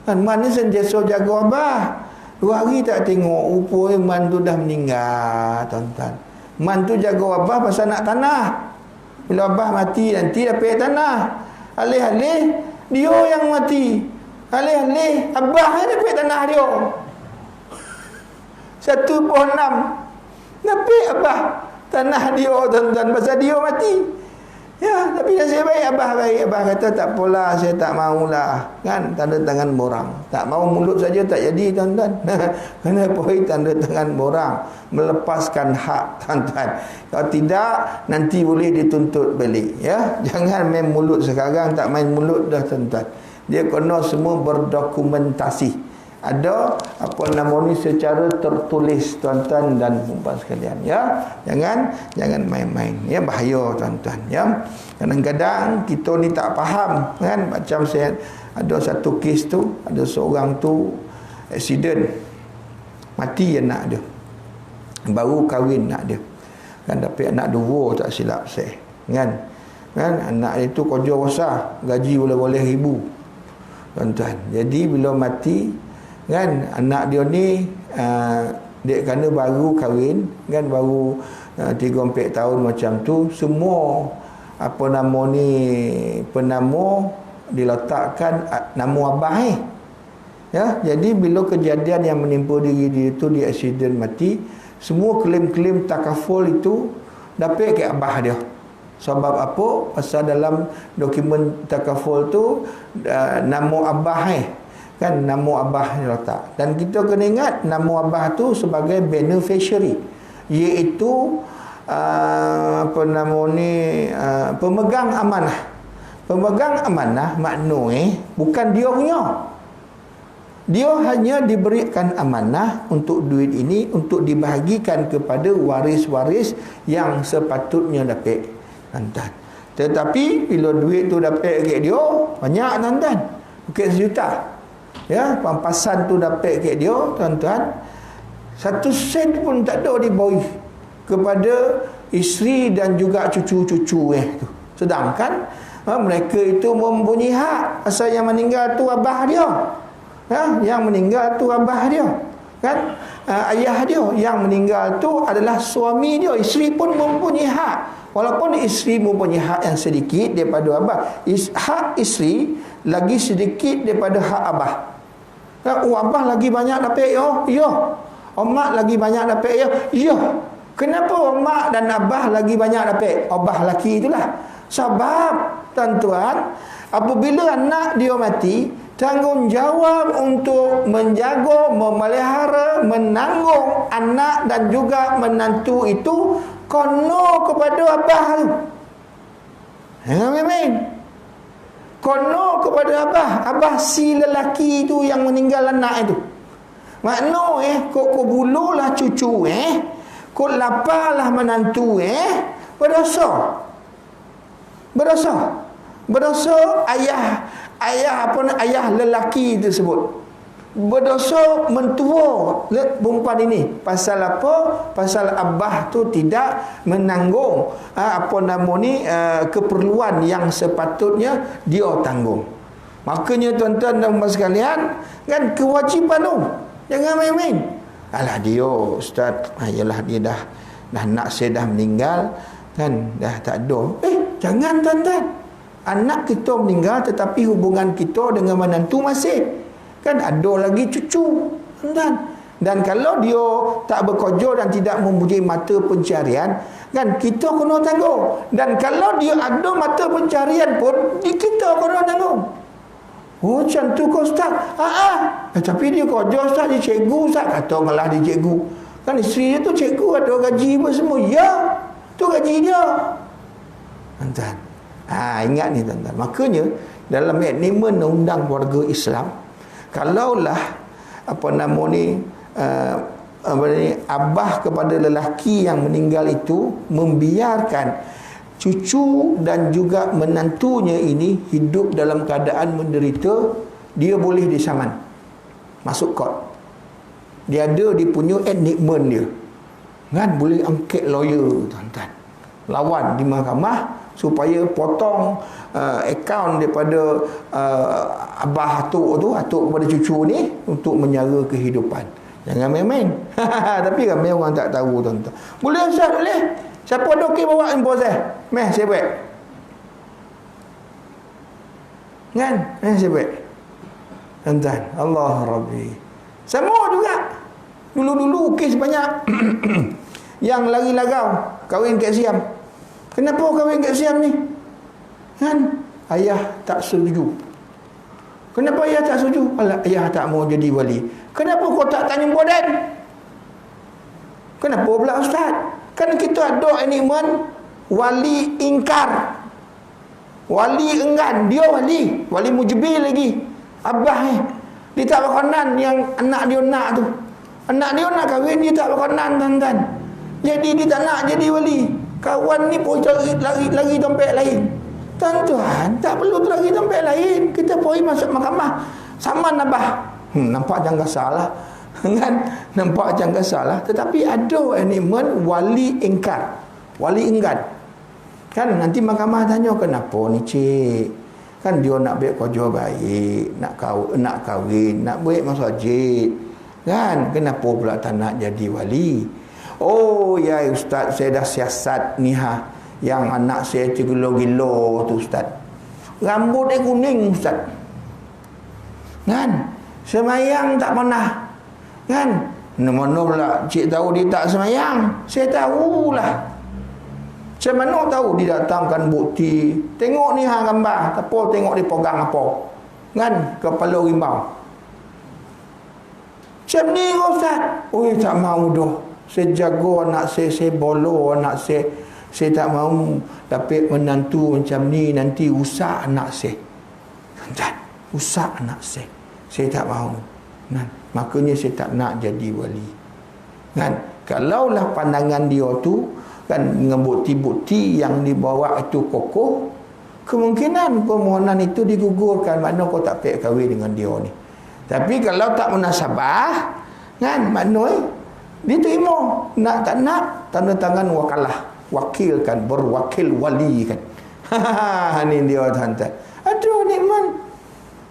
A: Kan mana sentiasa jaga abah. 2 hari tak tengok. Rupanya man tu dah meninggal, tuan-tuan. Man tu jaga abah pasal nak tanah. Bila abah mati nanti dapat tanah. Alih-alih dia yang mati. Alih-alih abah yang dapat tanah dia. 1.6 dapat abah tanah dia, tuan-tuan, pasal dia mati. Ya, tapi nasib baik abah baik. Abah kata tak apalah, saya tak maulah. Kan, tanda tangan borang. Tak mau mulut saja tak jadi, tuan-tuan. Kenapa tanda tangan borang? Melepaskan hak, tuan-tuan. Kalau tidak, nanti boleh dituntut balik. Ya, jangan main mulut sekarang, tak main mulut dah, tuan-tuan. Dia kena semua berdokumentasi. Ada apa nama ni secara tertulis, tuan-tuan dan puan sekalian, ya. Jangan main-main, ya, bahaya, tuan-tuan, ya. Kadang-kadang kita ni tak faham, kan. Macam saya ada satu kes tu, ada seorang tu accident, mati anak dia, baru kahwin anak dia, kan, dapat anak 2 tak silap saya, kan anak itu kerja besar, gaji boleh-boleh ribu, tuan-tuan. Jadi bila mati, kan, anak dia ni dia kerana baru kahwin, kan, baru 3-4 tahun macam tu, semua apa nama ni penama diletakkan nama abah ya. Jadi bila kejadian yang menimpa diri dia tu, dia accident mati, semua klaim-klaim takaful itu dapat ke abah dia. Sebab apa? Pasal dalam dokumen takaful tu nama abah kan, nama abah letak. Dan kita kena ingat nama abah tu sebagai beneficiary, iaitu apa nama ni pemegang amanah. Pemegang amanah makna bukan dia punya. Dia hanya diberikan amanah untuk duit ini untuk dibahagikan kepada waris-waris yang sepatutnya dapat, tuan-tuan. Tetapi bila duit tu dapat kat dia banyak, tuan-tuan, bukan 1 juta. Ya, pampasan tu dapat kat dia, tuan-tuan, 1 sen pun tak ada diberi kepada isteri dan juga cucu-cucu tu. Sedangkan mereka itu mempunyai hak. Asal yang meninggal tu abah dia. Yang meninggal tu abah dia, kan, ayah dia. Yang meninggal tu adalah suami dia. Isteri pun mempunyai hak. Walaupun isteri mempunyai hak yang sedikit daripada abah, hak isteri lagi sedikit daripada hak abah. Abah lagi banyak dapat, ya. Mak lagi banyak dapat, ya. Kenapa mak dan abah lagi banyak dapat? Abah laki itulah. Sebab, tuan-tuan, apabila anak dia mati, tanggungjawab untuk menjaga, memelihara, menanggung anak dan juga menantu itu kono kepada abah tu. Amin. Kono kepada abah. Abah si lelaki itu yang meninggal anak itu. Makna kok bululah cucu, kok laparlah menantu, berdosa. Berdosa ayah lelaki tersebut. Berdosa mentua perempuan ini. Pasal apa? Pasal abah tu tidak menanggung keperluan yang sepatutnya dia tanggung. Makanya tuan-tuan dan puan sekalian, kan, kewajipan tu jangan main-main. Alah dia ustaz, ayalah dia dah nak saya dah meninggal, kan, dah tak ada. Jangan, tuan-tuan. Anak kita meninggal tetapi hubungan kita dengan menantu masih. Kan ada lagi cucu, tuan-tuan. Dan kalau dia tak berkojol dan tidak mempunyai mata pencarian, kan kita kena tanggung. Dan kalau dia ada mata pencarian pun, kita kena tanggung. Oh, macam tu ke Ustaz? Tapi dia kerja Ustaz, dia cikgu Ustaz. Kata malah dia cikgu. Kan isteri dia tu cikgu, ada gaji apa semua. Ya, tu gaji dia. Tuan-tuan. Ingat ni tuan-tuan. Makanya dalam manajemen undang keluarga Islam, kalaulah abah kepada lelaki yang meninggal itu membiarkan cucu dan juga menantunya ini hidup dalam keadaan menderita, dia boleh disaman, masuk court. Dia ada, dia punya enigment dia, kan, boleh angkat lawyer tuan-tuan, lawan di mahkamah supaya potong akaun daripada abah atuk kepada cucu ni untuk menjara kehidupan. Jangan main-main. Tapi ramai orang tak tahu tuan-tuan. Boleh Ustaz, boleh. Siapa ada okey bawa info saya? Meh saya buat. Kan? Meh saya buat. Tuan-tuan, Allah Rabbi. Sama juga. Dulu-dulu kes banyak yang lari lagau kahwin kat Siam. Kenapa kahwin kat Siam ni? Kan? Ayah tak setuju. Kenapa ayah tak setuju? Ayah tak mau jadi wali. Kenapa kau tak tanya bodan? Kenapa pula Ustaz? Kan kita ada enigmen wali ingkar, wali enggan. Dia wali mujbil lagi. Abah ni dia tak berkenan yang anak dia nak tu. Anak dia nak kahwin, dia tak berkenan tuan-tuan. Jadi dia tak nak jadi wali. Kawan ni pun lari dompet lain. Tuan-tuan, tak perlu lari dompet lain. Kita pergi masuk mahkamah. Saman abah. Nampak jangan salah. Kan? Nampak jangan salah. Tetapi ada enigmen wali ingkar, wali enggan. Kan nanti mahkamah tanya, kenapa ni cik? Kan dia nak baik kerja baik, nak kahwin, nak baik masjid. Kan? Kenapa pula tak nak jadi wali? Oh ya Ustaz, saya dah siasat ni yang anak saya gilo-gilo tu Ustaz. Rambut dia kuning Ustaz. Kan? Semayang tak pernah. Kan? Mana pula cik tahu dia tak semayang? Saya tahulah. Macam mana tahu dia datangkan bukti? Tengok ni gambar. Apa tengok dia pegang apa? Kan? Kepala rimau. Macam ni Ustaz. Oh tak mau dah. Saya jaga anak saya bolo anak saya. Saya tak mau dapat menantu macam ni, nanti usak anak saya. Tuan, usak anak saya. Saya tak mau. Kan? Makanya saya tak nak jadi wali. Kan? Kalaulah pandangan dia tu kan dengan bukti-bukti yang dibawa itu kokoh, kemungkinan permohonan itu digugurkan. Makna kau tak payah kahwin dengan dia ni. Tapi kalau tak munasabah, kan, makna diterima. Nak tak nak, tanda tangan wakalah, wakilkan, berwakil wali kan. Ni dia tuan-tuan. Aduh nikmat.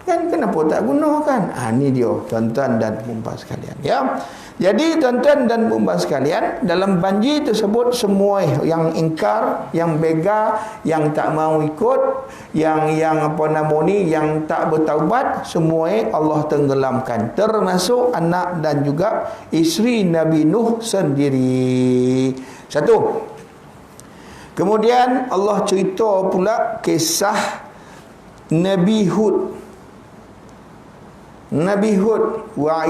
A: Kan kenapa tak gunakan? Ni dia tuan-tuan dan puan sekalian, ya. Jadi tuan-tuan dan puan sekalian, dalam banji tersebut semua yang ingkar, yang bega, yang tak mau ikut, yang yang tak bertaubat, semua Allah tenggelamkan, termasuk anak dan juga isteri Nabi Nuh sendiri. Satu. Kemudian Allah cerita pula kisah Nabi Hud. Nabi Hud wa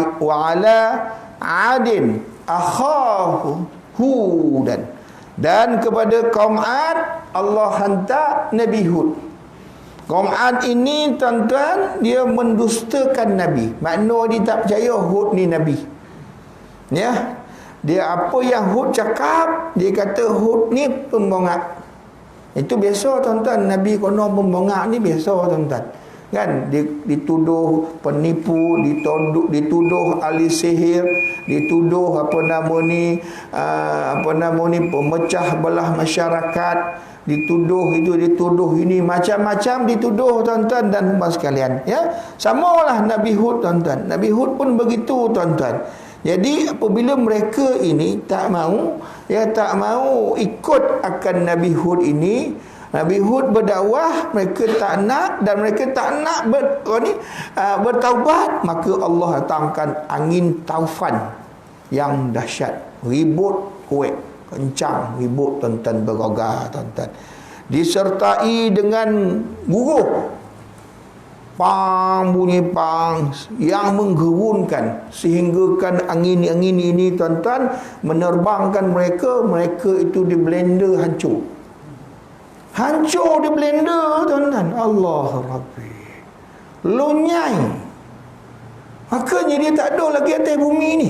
A: ala adin akhahu Hudan, dan kepada kaum Ad Allah hantar Nabi Hud. Kaum Ad ini tuan-tuan, dia mendustakan Nabi. Makna dia tak percaya Hud ni Nabi. Ya. Dia apa yang Hud cakap, dia kata Hud ni pembongak. Itu biasa tuan-tuan, Nabi kono pembongak ni biasa tuan-tuan. Kan dituduh penipu, dituduh ahli sihir, dituduh pemecah belah masyarakat, dituduh ini, macam-macam dituduh tuan-tuan dan puan sekalian, ya. Samalah Nabi Hud tuan-tuan. Nabi Hud pun begitu tuan-tuan. Jadi apabila mereka ini tak mau ikut akan Nabi Hud ini, Nabi Hud berdakwah, mereka tak nak, dan mereka tak nak bertaubat, maka Allah datangkan angin taufan. yang dahsyat. Ribut kuat, kencang ribut tuan-tuan, bergegar tuan-tuan. Disertai dengan guruh, pang, bunyi pang yang menggerunkan, sehinggakan angin-angin ini tuan-tuan menerbangkan mereka itu di blender hancur di blender tuan-tuan. Allah Rabbi, lonyai. Makanya dia tak ada lagi atas bumi ni.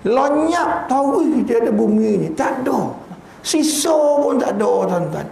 A: Lonyap tahu dia ada bumi ni, tak ada, sisa pun tak ada tuan-tuan.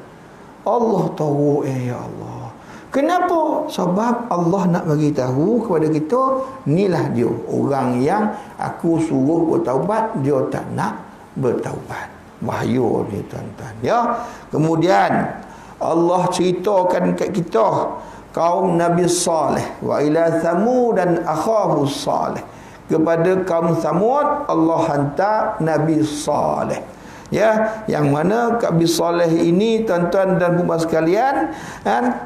A: Allah tahu. Ya Allah, kenapa? Sebab Allah nak bagi tahu kepada kita, inilah dia orang yang aku suruh bertaubat, dia tak nak bertaubat. Bahaya ni tuan-tuan ya. Kemudian Allah ceritakan kat kita kaum Nabi Saleh, wa ila Thamud dan akhahu Saleh. Kepada kaum Thamud Allah hantar Nabi Saleh. Ya, yang mana Nabi Saleh ini tuan-tuan dan puan sekalian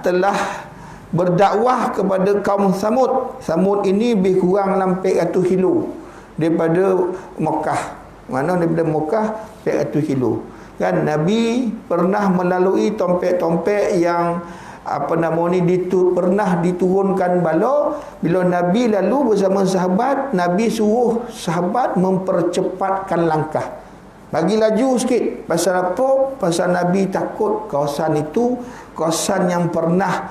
A: telah berdakwah kepada kaum Thamud. Thamud ini lebih kurang 400 kilo daripada Mekah. Mana daripada Mekah 400 kilo. Kan Nabi pernah melalui tompek-tompek yang pernah diturunkan bala. Bila Nabi lalu bersama sahabat, Nabi suruh sahabat mempercepatkan langkah, bagi laju sikit. Pasal apa? Pasal Nabi takut kawasan itu kawasan yang pernah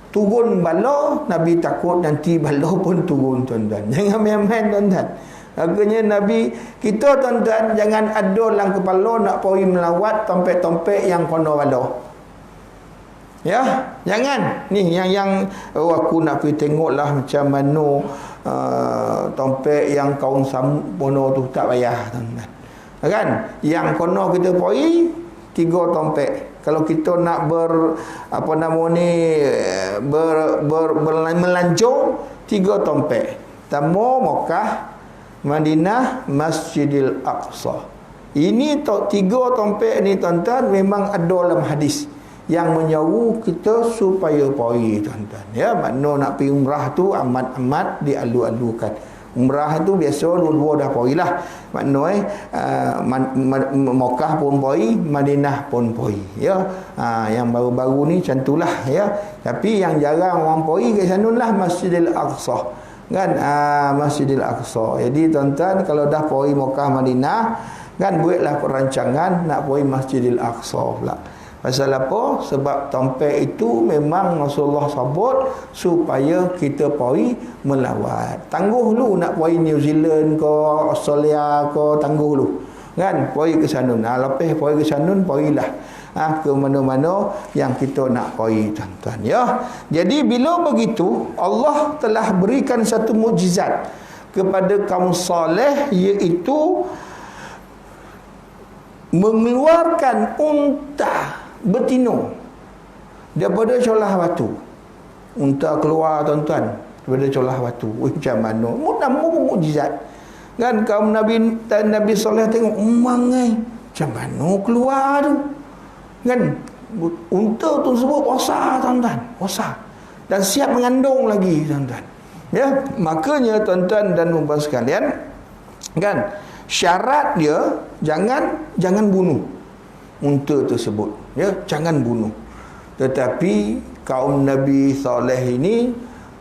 A: turun bala. Nabi takut nanti bala pun turun tuan-tuan. Jangan main-main tuan-tuan. Makanya Nabi kita tuan-tuan jangan ada dalam kepala nak pergi melawat tompek-tompek yang kono bala. Ya, jangan. Ni yang aku nak pergi tengoklah macam mana tompek yang kaum Samono tu, tak payah tuan-tuan. Kan? Yang kono kita pergi 3 tompek. Kalau kita nak melancong 3 tompek. Pertama Mekah, Madinah, Masjidil Aqsa. Ini 3 tompek ni tuan-tuan memang ada dalam hadis yang menyeru kita supaya pergi tuan-tuan. Ya, makna nak pergi umrah tu amat-amat dialu-alukan. Umrah tu biasa dua dah pergilah. Makna Mekah pun pergi, Madinah pun pergi. Ya, yang baru-baru ni cantulah ya. Tapi yang jarang orang pergi ke sanulah Masjidil Aqsa. Kan Masjidil Aqsa. Jadi tuan-tuan kalau dah pergi Mekah Madinah kan buatlah perancangan nak pergi Masjidil Aqsa pula. Pasal apa? Sebab tompek itu memang Rasulullah sebut supaya kita pergi melawat. Tangguh dulu nak pergi New Zealand ke Australia ke, tangguh dulu. Kan pergi ke sana. Lepas pergi ke sana pergilah ke mana-mana yang kita nak pergi tuan-tuan ya. Jadi bila begitu Allah telah berikan satu mukjizat kepada kaum Saleh, iaitu mengeluarkan unta betina daripada celah batu. Unta keluar tuan-tuan daripada celah batu. Macam mana? Mukjizat. Kan kaum Nabi Saleh tengok mangai macam mana keluar tu. Kan unta tu sebut besar tuan-tuan, besar dan siap mengandung lagi tuan-tuan. Ya, makanya tuan-tuan dan puan sekalian, kan syarat dia jangan bunuh unta tersebut. Ya, jangan bunuh. Tetapi kaum Nabi Saleh ini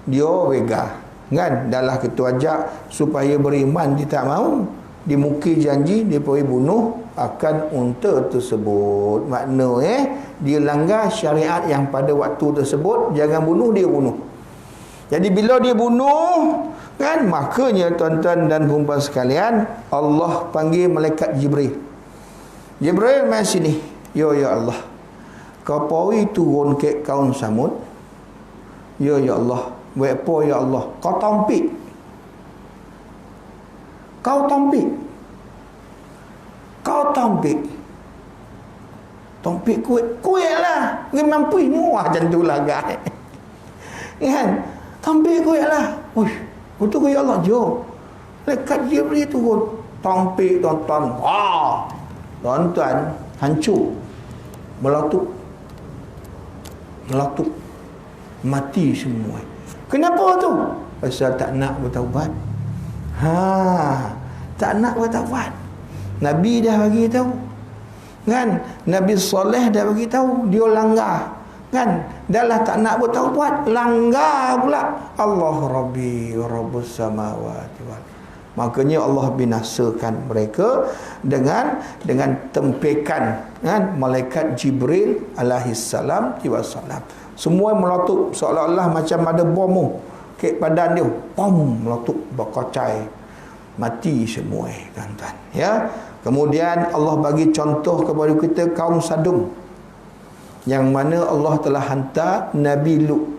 A: dia wega. Kan dalam kita ajak supaya beriman, dia tak mau. Dia mukir janji dia pergi bunuh akan unta tersebut. Makna dia langgar syariat yang pada waktu tersebut. Jangan bunuh, dia bunuh. Jadi bila dia bunuh, kan makanya tuan-tuan dan puan sekalian, Allah panggil malaikat Jibril. Jibril mai sini. Ya Allah, kau pergi turun ke kaum Samud. Ya Allah, buat apa ya Allah? Kau tampik. Kau tampik kuih lah. Dia mampu muah macam tu lah guys. Kan? Tampik kuih lah. Uish, betul ya Allah, jom. Lekat Jibril turun. Tampik tuan-tuan. Wah, tuan-tuan, hancur. Meletup. Mati semua. Kenapa tu? Pasal tak nak bertaubat. tak nak buat tak buat. Nabi dah bagi tahu, kan? Nabi soleh dah bagi tahu, dia langgar, kan? Dah lah tak nak buat tak buat, langgar pula. Allah Rabbi wa Rabbus samawati wal. Makanya Allah binasakan mereka dengan tempikan, kan, malaikat Jibril alaihi salam wasallam. Semua meletup seolah-olah macam ada bom ke badan dia. Bom meletup berkocai. Mati semua, tuan-tuan. Ya. Kemudian Allah bagi contoh kepada kita kaum Sadum, yang mana Allah telah hantar Nabi Lut.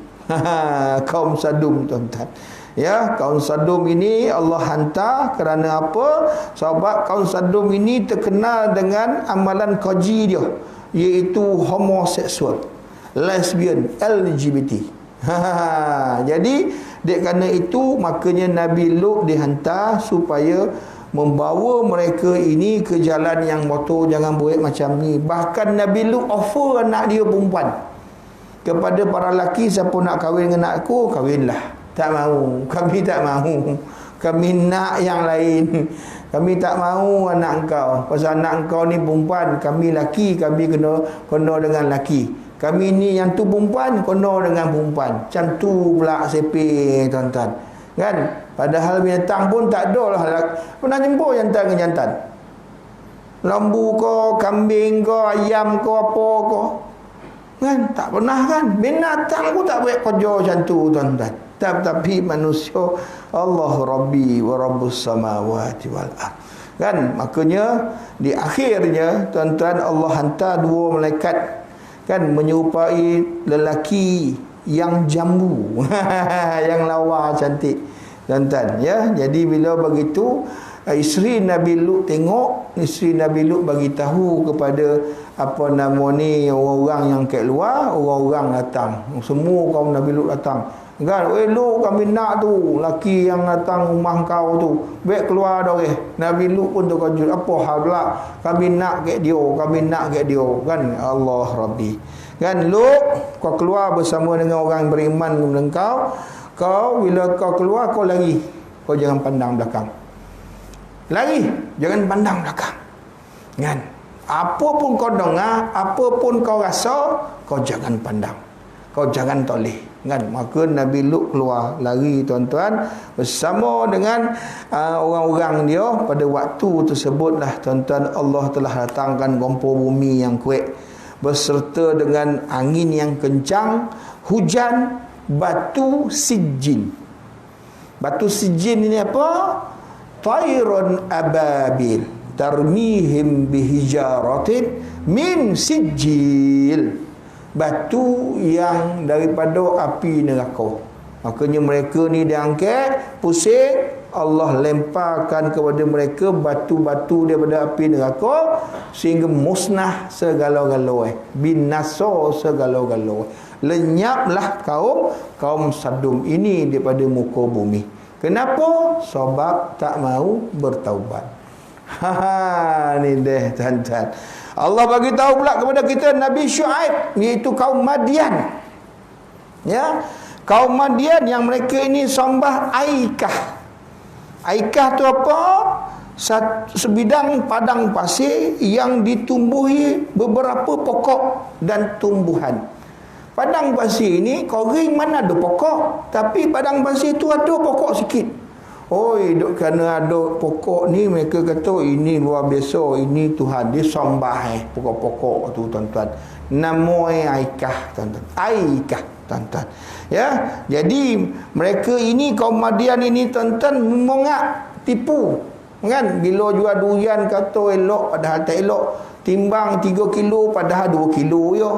A: Kaum Sadum, tuan-tuan. Ya, kaum Sadum ini Allah hantar kerana apa? Sebab kaum Sadum ini terkenal dengan amalan keji dia, iaitu homoseksual, lesbian, LGBT. Jadi dek kerana itu makanya Nabi Lut dihantar supaya membawa mereka ini ke jalan yang betul, jangan buat macam ni. Bahkan Nabi Lut offer anak dia perempuan kepada para lelaki, siapa nak kahwin dengan aku, kahwinlah. Tak mahu, kami tak mahu, kami nak yang lain, kami tak mahu anak engkau, pasal anak engkau ni perempuan, kami laki, kami kena dengan laki, kami ni yang tu perempuan, kena dengan perempuan. Macam tu pula sepih, tuan-tuan, kan? Padahal binatang pun tak ada lah. Pernah jumpa jantan dengan jantan? Lembu ko, kambing ko, ayam ko, apa ko, kan? Tak pernah, kan? Binatang pun tak buat kerja macam tu, tuan-tuan. Tapi manusia, Allah Rabbi wa Rabbus samawati wal ard, kan? Makanya di akhirnya, tuan-tuan, Allah hantar dua malaikat, kan, menyerupai lelaki yang jambu yang lawa cantik, tuan-tuan, ya. Jadi bila begitu, isteri Nabi Lut tengok, isteri Nabi Lut bagi tahu kepada apa nama ni, orang-orang yang kat luar, orang-orang datang, semua kaum Nabi Lut datang, kan? Lut, kami nak tu laki yang datang rumah kau tu, baik keluar dah. Nabi Lut pun terkejut, apa hal pula, kami nak kat dia, kami nak kat dia, kan? Allah Rabbi, kan? Lut, kau keluar bersama dengan orang beriman kepada kau bila kau keluar, kau lari, kau jangan pandang belakang. Lari, jangan pandang belakang, kan? Apa pun kau dengar, apa pun kau rasa, kau jangan pandang, kau jangan toleh, kan? Maka Nabi Lut keluar lari, tuan-tuan, bersama dengan orang-orang dia. Pada waktu tersebutlah, tuan-tuan, Allah telah datangkan gempur bumi yang kuat beserta dengan angin yang kencang, hujan, batu sijin. Batu sijin ini apa? Tairun ababil tarmihim bihijaratin min sijil. Batu yang daripada api neraka. Makanya mereka ni diangkat, pusing, Allah lemparkan kepada mereka batu-batu daripada api neraka sehingga musnah segala-galanya, binasa segala-galanya. Lenyaplah kaum Sadum ini daripada muka bumi. Kenapa? Sebab tak mahu bertaubat. Ni deh, tuan-tuan. Allah bagi tahu pula kepada kita Nabi Syuaib, iaitu kaum Madian. Ya, kaum Madian yang mereka ini sembah Aikah. Aikah tu apa? Sebidang padang pasir yang ditumbuhi beberapa pokok dan tumbuhan. Padang pasir ini kering mana ada pokok, tapi padang pasir itu ada pokok sikit. Oi, duk kerana ada pokok ni, mereka kata ini luar biasa, ini Tuhan dia sembah pokok-pokok tu, tuan-tuan. Nama Aikah, tuan-tuan. Aikah, tuan-tuan. Ya, jadi mereka ini kaum Madian ini, tuan-tuan, mengak, tipu, kan? Bila jual durian kata elok padahal tak elok, timbang 3 kilo padahal 2 kilo ya,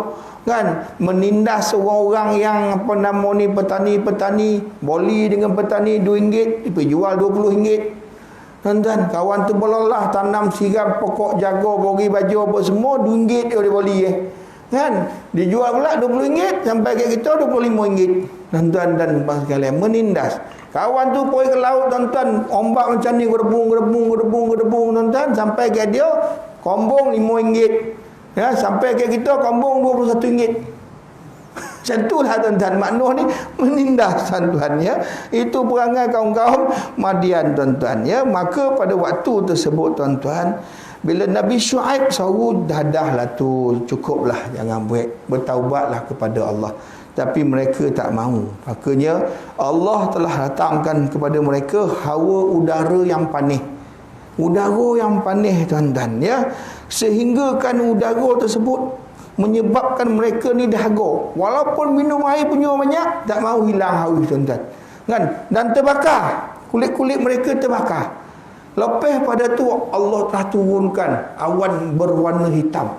A: kan? Menindas orang-orang yang apa nama ni, petani-petani, boli dengan petani RM2, dia jual RM20. Tuan-tuan, kawan tu belalah tanam siram pokok jago, bagi baju apa semua, RM2 dia boli kan? Dijual pula RM20, sampai kat kita RM25. Tuan-tuan dan puan sekalian, menindas. Kawan tu pergi ke laut, tuan-tuan, ombak macam ni, gerebung, tuan-tuan, sampai kat dia kombong RM5. Ya, sampai ke kita kombong RM21. Macam itulah tuan-tuan, makna ni menindas tuan-tuan ya. Itu perangai kaum-kaum Madian tuan-tuan ya. Maka pada waktu tersebut tuan-tuan, bila Nabi Syuaib suruh, dah tu, cukuplah, jangan buat, bertaubatlah kepada Allah. Tapi mereka tak mahu. Makanya Allah telah datangkan kepada mereka hawa udara yang panih. Udara yang panih tuan-tuan ya. Sehingga kan udara tersebut menyebabkan mereka ni dahaga. Walaupun minum air punya banyak, tak mahu hilang haus tuan-tuan. Kan? Dan terbakar. Kulit-kulit mereka terbakar. Lepas pada tu Allah telah turunkan awan berwarna hitam.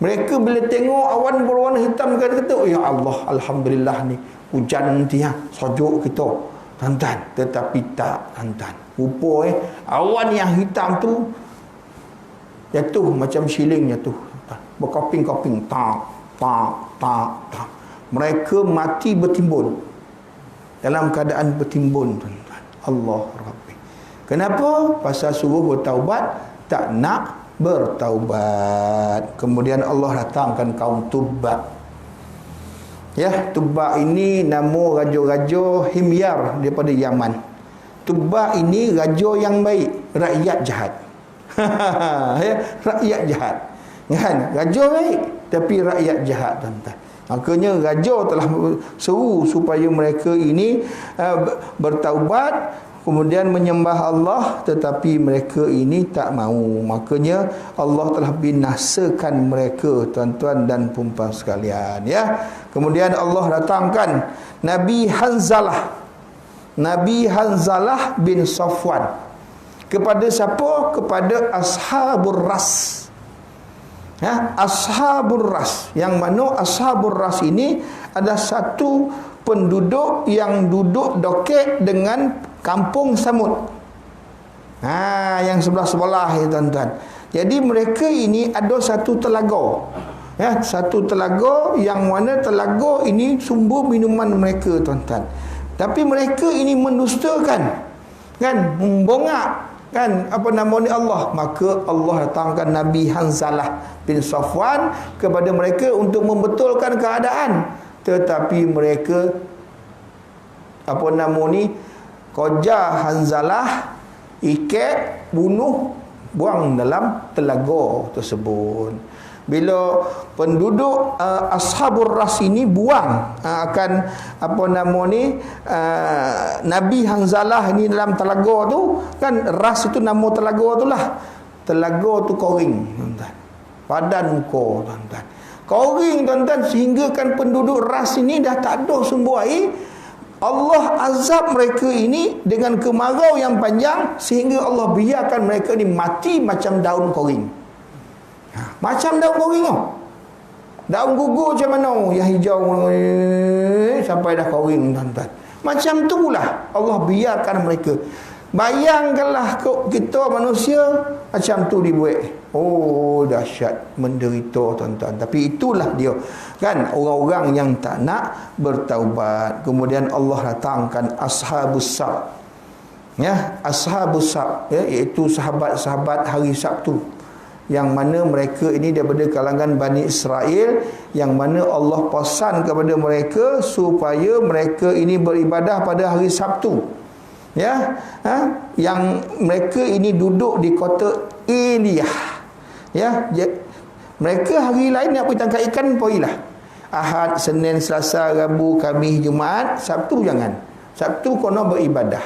A: Mereka bila tengok awan berwarna hitam, kata, ya Allah, alhamdulillah ni hujan nanti ya, sejuk kita tuan-tuan. Tetapi tak tuan-tuan. Rupa awan yang hitam tu jatuh macam siling jatuh, berkoping-koping, tak. Mereka mati bertimbun, dalam keadaan bertimbun tuan-tuan. Allah Rabbi. Kenapa? Pasal suruh bertaubat, tak nak bertaubat. Kemudian Allah datangkan kaum Tubba. Ya, Tubba ini nama raja-raja Himyar daripada Yaman. Tubba ini raja yang baik, rakyat jahat. Ya, rakyat jahat. Kan? Raja baik tapi rakyat jahat tuan-tuan. Makanya raja telah seru supaya mereka ini bertaubat, kemudian menyembah Allah, tetapi mereka ini tak mahu. Makanya Allah telah binasakan mereka tuan-tuan dan puan-puan sekalian ya. Kemudian Allah datangkan Nabi Hanzalah bin Safwan. Kepada siapa? Kepada Ashabur Ras. Ya, Ashabur Ras, yang mana Ashabur Ras ini ada satu penduduk yang duduk dekat dengan kampung Samud. Yang sebelah-sebelah ya tuan-tuan. Jadi mereka ini ada satu telaga. Ya, satu telaga yang mana telaga ini sumber minuman mereka tuan-tuan. Tapi mereka ini mendustakan, kan, membongak, kan, apa nama ni Allah. Maka Allah datangkan Nabi Hanzalah bin Safwan kepada mereka untuk membetulkan keadaan. Tetapi mereka, apa nama ni, koja Hanzalah, ikat, bunuh, buang dalam telaga tersebut. Bila penduduk Ashabur Ras ini buang akan apa nama ni Nabi Hanzalah ini dalam telaga tu, kan, Ras itu nama telaga tu lah. Telaga tu koring tuan-tuan, padan muka tuan-tuan, koring tuan-tuan, sehingga kan penduduk Ras ini dah tak ada sumber air. Allah azab mereka ini dengan kemarau yang panjang, sehingga Allah biarkan mereka ni mati macam daun koring. Macam daun koring tu. Daun gugur macam mana yang hijau sampai dah koring tuan-tuan. Macam tu pula Allah biarkan mereka. Bayangkanlah kita manusia macam tu dibuat. Oh, dahsyat, menderita tuan-tuan. Tapi itulah dia, kan, orang-orang yang tak nak bertaubat. Kemudian Allah datangkan Ashabus Sabt. Ya, Ashabus Sabt ya, iaitu sahabat-sahabat hari Sabtu, yang mana mereka ini daripada kalangan Bani Israel, yang mana Allah pesan kepada mereka supaya mereka ini beribadah pada hari Sabtu. Ya, yang mereka ini duduk di kota Iliyah. Ya, mereka hari lain nak pergi tangkap ikan, pergilah. Ahad, Senin, Selasa, Rabu, Khamis, Jumaat, Sabtu jangan. Sabtu kena beribadah.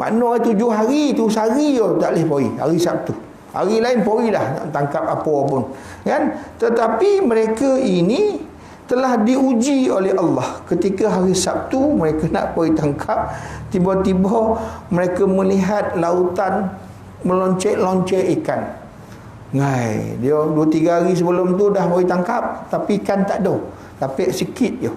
A: Makna 7 hari tu sehari je tak boleh pergi hari Sabtu. Hari lain pergilah nak tangkap apa pun, kan. Tetapi mereka ini telah diuji oleh Allah. Ketika hari Sabtu mereka nak pergi tangkap, tiba-tiba mereka melihat lautan meloncek-loncek ikan. Ngai, dia 2-3 hari sebelum tu dah pergi tangkap, tapi ikan tak ada, dapat sikit je.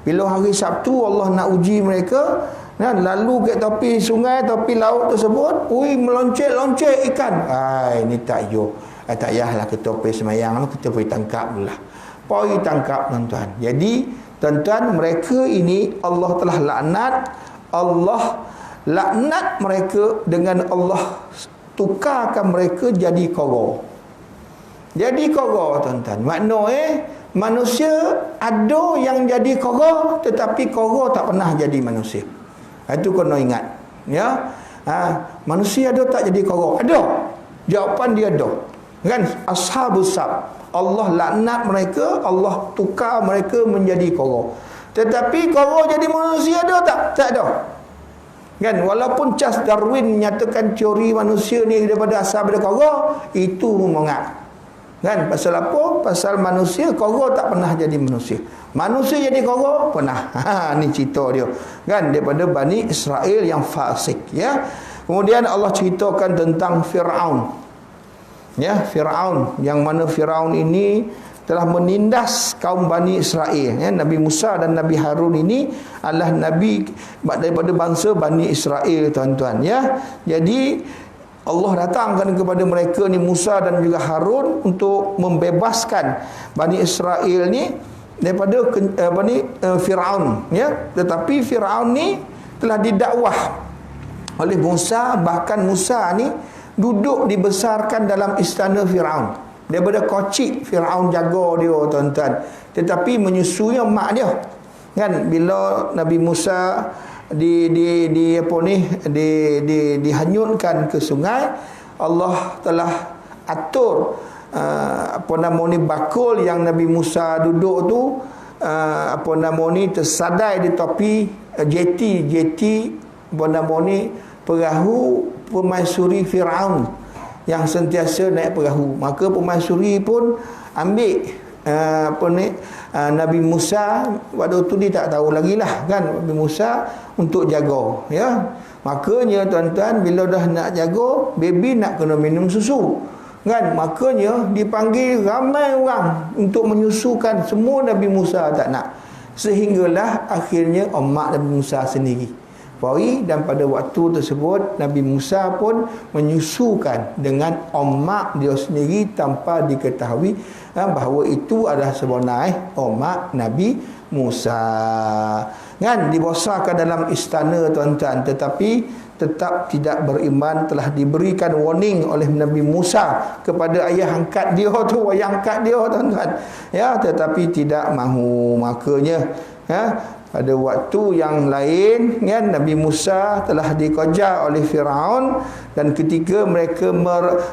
A: Bila hari Sabtu Allah nak uji mereka, kan, lalu ke tepi sungai, tepi laut tersebut, meloncek-loncek ikan. Ini tak yo. Tak payahlah kita pergi semayang, kita pergi tangkap dulu lah. Pergi tangkap tuan-tuan. Jadi tuan-tuan, mereka ini Allah telah laknat. Allah laknat mereka dengan Allah tukarkan mereka jadi kora. Jadi kora tuan-tuan. Makna manusia ada yang jadi kora, tetapi kora tak pernah jadi manusia. Itu kena ingat. Ya. Manusia ada tak jadi kora? Ada. Jawapan dia ada. Kan ashabus sab, Allah laknat mereka, Allah tukar mereka menjadi kora. Tetapi kora jadi manusia ada tak? Tak ada. Kan walaupun Charles Darwin menyatakan teori manusia ni daripada asal daripada kora, itu mengat. Kan pasal apa? Pasal manusia kora tak pernah jadi manusia. Manusia jadi kora pernah. Ni cerita dia. Kan daripada Bani Israel yang fasik, ya. Kemudian Allah ceritakan tentang Firaun. Ya, Firaun, yang mana Firaun ini telah menindas kaum Bani Israel, ya. Nabi Musa dan Nabi Harun ini adalah nabi daripada bangsa Bani Israel, tuan-tuan, ya. Jadi Allah datangkan kepada mereka ni Musa dan juga Harun untuk membebaskan Bani Israel ni daripada Firaun, ya. Tetapi Firaun ni telah didakwah oleh Musa, bahkan Musa ni duduk dibesarkan dalam istana Firaun. Daripada kecil Firaun jaga dia, tuan-tuan. Tetapi menyusunya mak dia. Kan bila Nabi Musa dihanyutkan ke sungai, Allah telah atur bakul yang Nabi Musa duduk tu tersadai di topi jeti perahu pemaisuri Firaun yang sentiasa naik perahu. Maka pemaisuri pun ambil Nabi Musa, waktu tu dia tak tahu lagi lah, kan, Nabi Musa untuk jaga, ya. Makanya tuan-tuan, bila dah nak jaga, baby nak kena minum susu, kan. Makanya dipanggil ramai orang untuk menyusukan, semua Nabi Musa tak nak. Sehinggalah akhirnya mak Nabi Musa sendiri pergi, dan pada waktu tersebut Nabi Musa pun menyusukan dengan mak dia sendiri tanpa diketahui bahawa itu adalah sebenar mak Nabi Musa. Kan dibesarkan dalam istana, tuan-tuan, tetapi tetap tidak beriman. Telah diberikan warning oleh Nabi Musa kepada ayah angkat dia tu, tuan-tuan, ya, tetapi tidak mahu. Makanya, ya, pada waktu yang lain, kan, Nabi Musa telah dikejar oleh Firaun, dan ketika mereka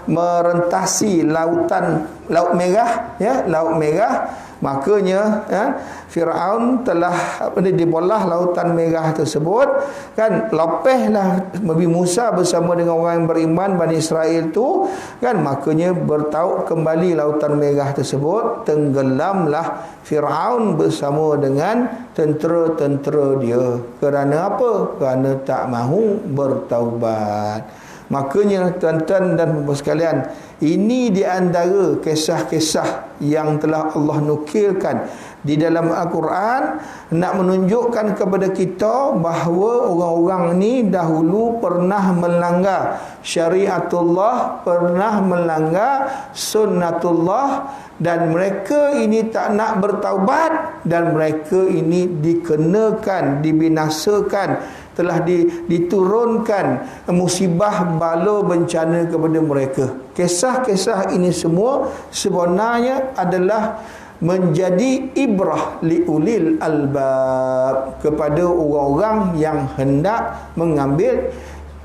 A: merentasi Laut Merah, ya, Laut Merah, makanya, ya, Firaun telah dibelah Lautan Merah tersebut, kan. Lepaslah Nabi Musa bersama dengan orang yang beriman Bani Israel tu, kan. Makanya bertaut kembali Lautan Merah tersebut, tenggelamlah Firaun bersama dengan tentera-tentera dia. Kerana apa? Kerana tak mahu bertaubat. Makanya tuan-tuan dan puan sekalian, ini di antara kisah-kisah yang telah Allah nukilkan di dalam Al-Quran, nak menunjukkan kepada kita bahawa orang-orang ni dahulu pernah melanggar syariatullah, pernah melanggar sunnatullah, dan mereka ini tak nak bertaubat, dan mereka ini dikenakan, dibinasakan, telah diturunkan musibah bala bencana kepada mereka. Kisah-kisah ini semua sebenarnya adalah menjadi ibrah liulil albab, kepada orang-orang yang hendak mengambil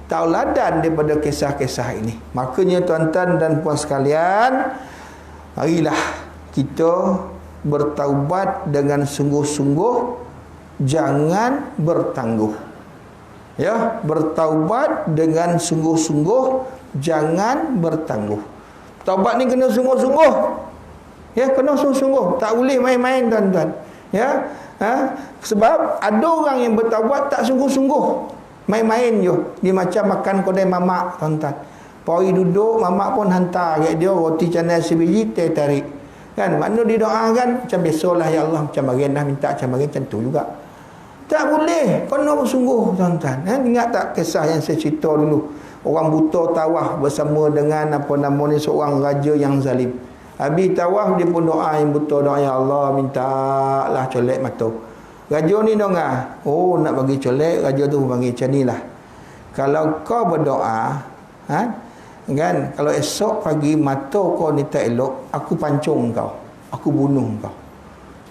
A: tauladan daripada kisah-kisah ini. Makanya tuan-tuan dan puan sekalian, marilah kita bertaubat dengan sungguh-sungguh, jangan bertangguh. Ya, bertaubat dengan sungguh-sungguh, jangan bertangguh. Taubat ni kena sungguh-sungguh. Ya, kena sungguh-sungguh, tak boleh main-main, tuan-tuan. Ya, sebab ada orang yang bertaubat tak sungguh-sungguh, main-main je. Dia macam makan kedai mamak, tuan-tuan. Pergi duduk, mamak pun hantar kat dia roti canai sebiji, teh tarik. Kan, makna dia doakan macam biasalah, ya Allah, macam bagian dah minta macam bagian, macam tu juga. Tak boleh, kena bersungguh, tuan-tuan. Ingat tak kisah yang saya cerita dulu? Orang buta tawaf bersama dengan seorang raja yang zalim. Habis tawaf, dia pun doa, yang buta doa, ya Allah, minta lah colek mata. Raja ni dengar, oh nak bagi colek, raja tu bagi macam ni lah. Kalau kau berdoa, kan, kalau esok pagi mata kau ni tak elok, aku pancung kau, aku bunuh kau.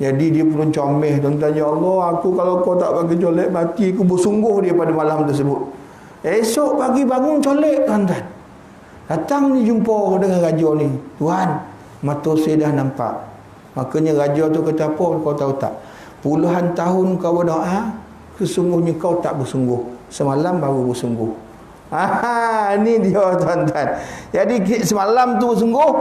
A: Jadi dia pun comel, tuan-tuan, ya Allah, aku kalau kau tak bagi colek mati, aku bersungguh dia pada malam tersebut. Esok pagi bangun colek, tuan-tuan. Datang ni jumpa dengan raja ni. Tuan, mata saya dah nampak. Makanya raja tu kata apa, kau tahu tak? Puluhan tahun kau berdoa, sesungguhnya kau tak bersungguh. Semalam baru bersungguh. Ni dia, tuan-tuan. Jadi semalam tu bersungguh,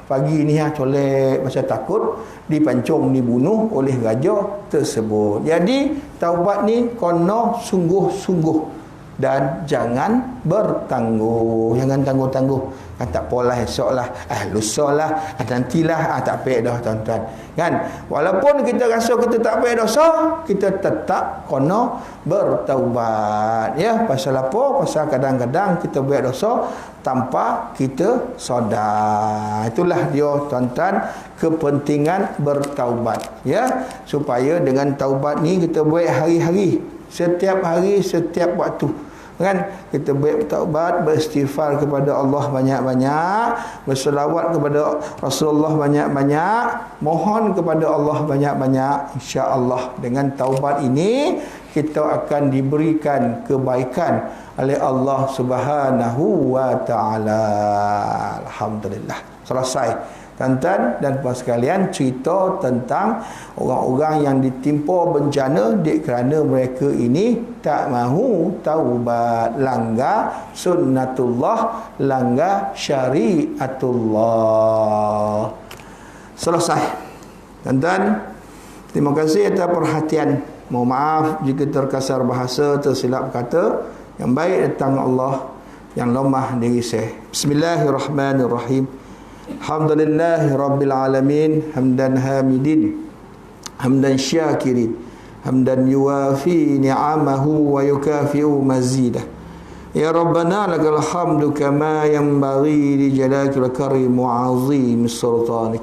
A: pagi ni colek masa takut dipancung, dibunuh oleh raja tersebut. Jadi taubat ni kena sungguh-sungguh dan jangan bertangguh, jangan tangguh-tangguh. Tak apalah, esok lah, lusa lah, nantilah, tak payah dah, tuan-tuan. Kan? Walaupun kita rasa kita tak payah dosa, kita tetap kena bertaubat. Ya, pasal apa? Pasal kadang-kadang kita buat dosa tanpa kita sedar. Itulah dia, tuan-tuan, kepentingan bertaubat. Ya, supaya dengan taubat ni kita buat hari-hari, setiap hari, setiap waktu. Kan, kita bertaubat, beristighfar kepada Allah banyak-banyak, berselawat kepada Rasulullah banyak-banyak, mohon kepada Allah banyak-banyak. Insya-Allah dengan taubat ini kita akan diberikan kebaikan oleh Allah Subhanahu wa taala. Alhamdulillah. Selesai. Tuan-tuan dan puan sekalian, cerita tentang orang-orang yang ditimpa bencana kerana mereka ini tak mahu taubat, langgar sunnatullah, langgar syariatullah. Selesai. Tuan-tuan, terima kasih atas perhatian. Mohon maaf jika terkasar bahasa, tersilap kata. Yang baik datang Allah, yang lemah diri saya. Bismillahirrahmanirrahim. Alhamdulillahi Rabbil Alamin. Hamdan hamidin, hamdan syakirin, hamdan yuwafi ni'amahu wa yukafi'u mazidah. Ya Rabbana lakal hamdu kama yanbaghi li jalalika karim wa azim sultanik.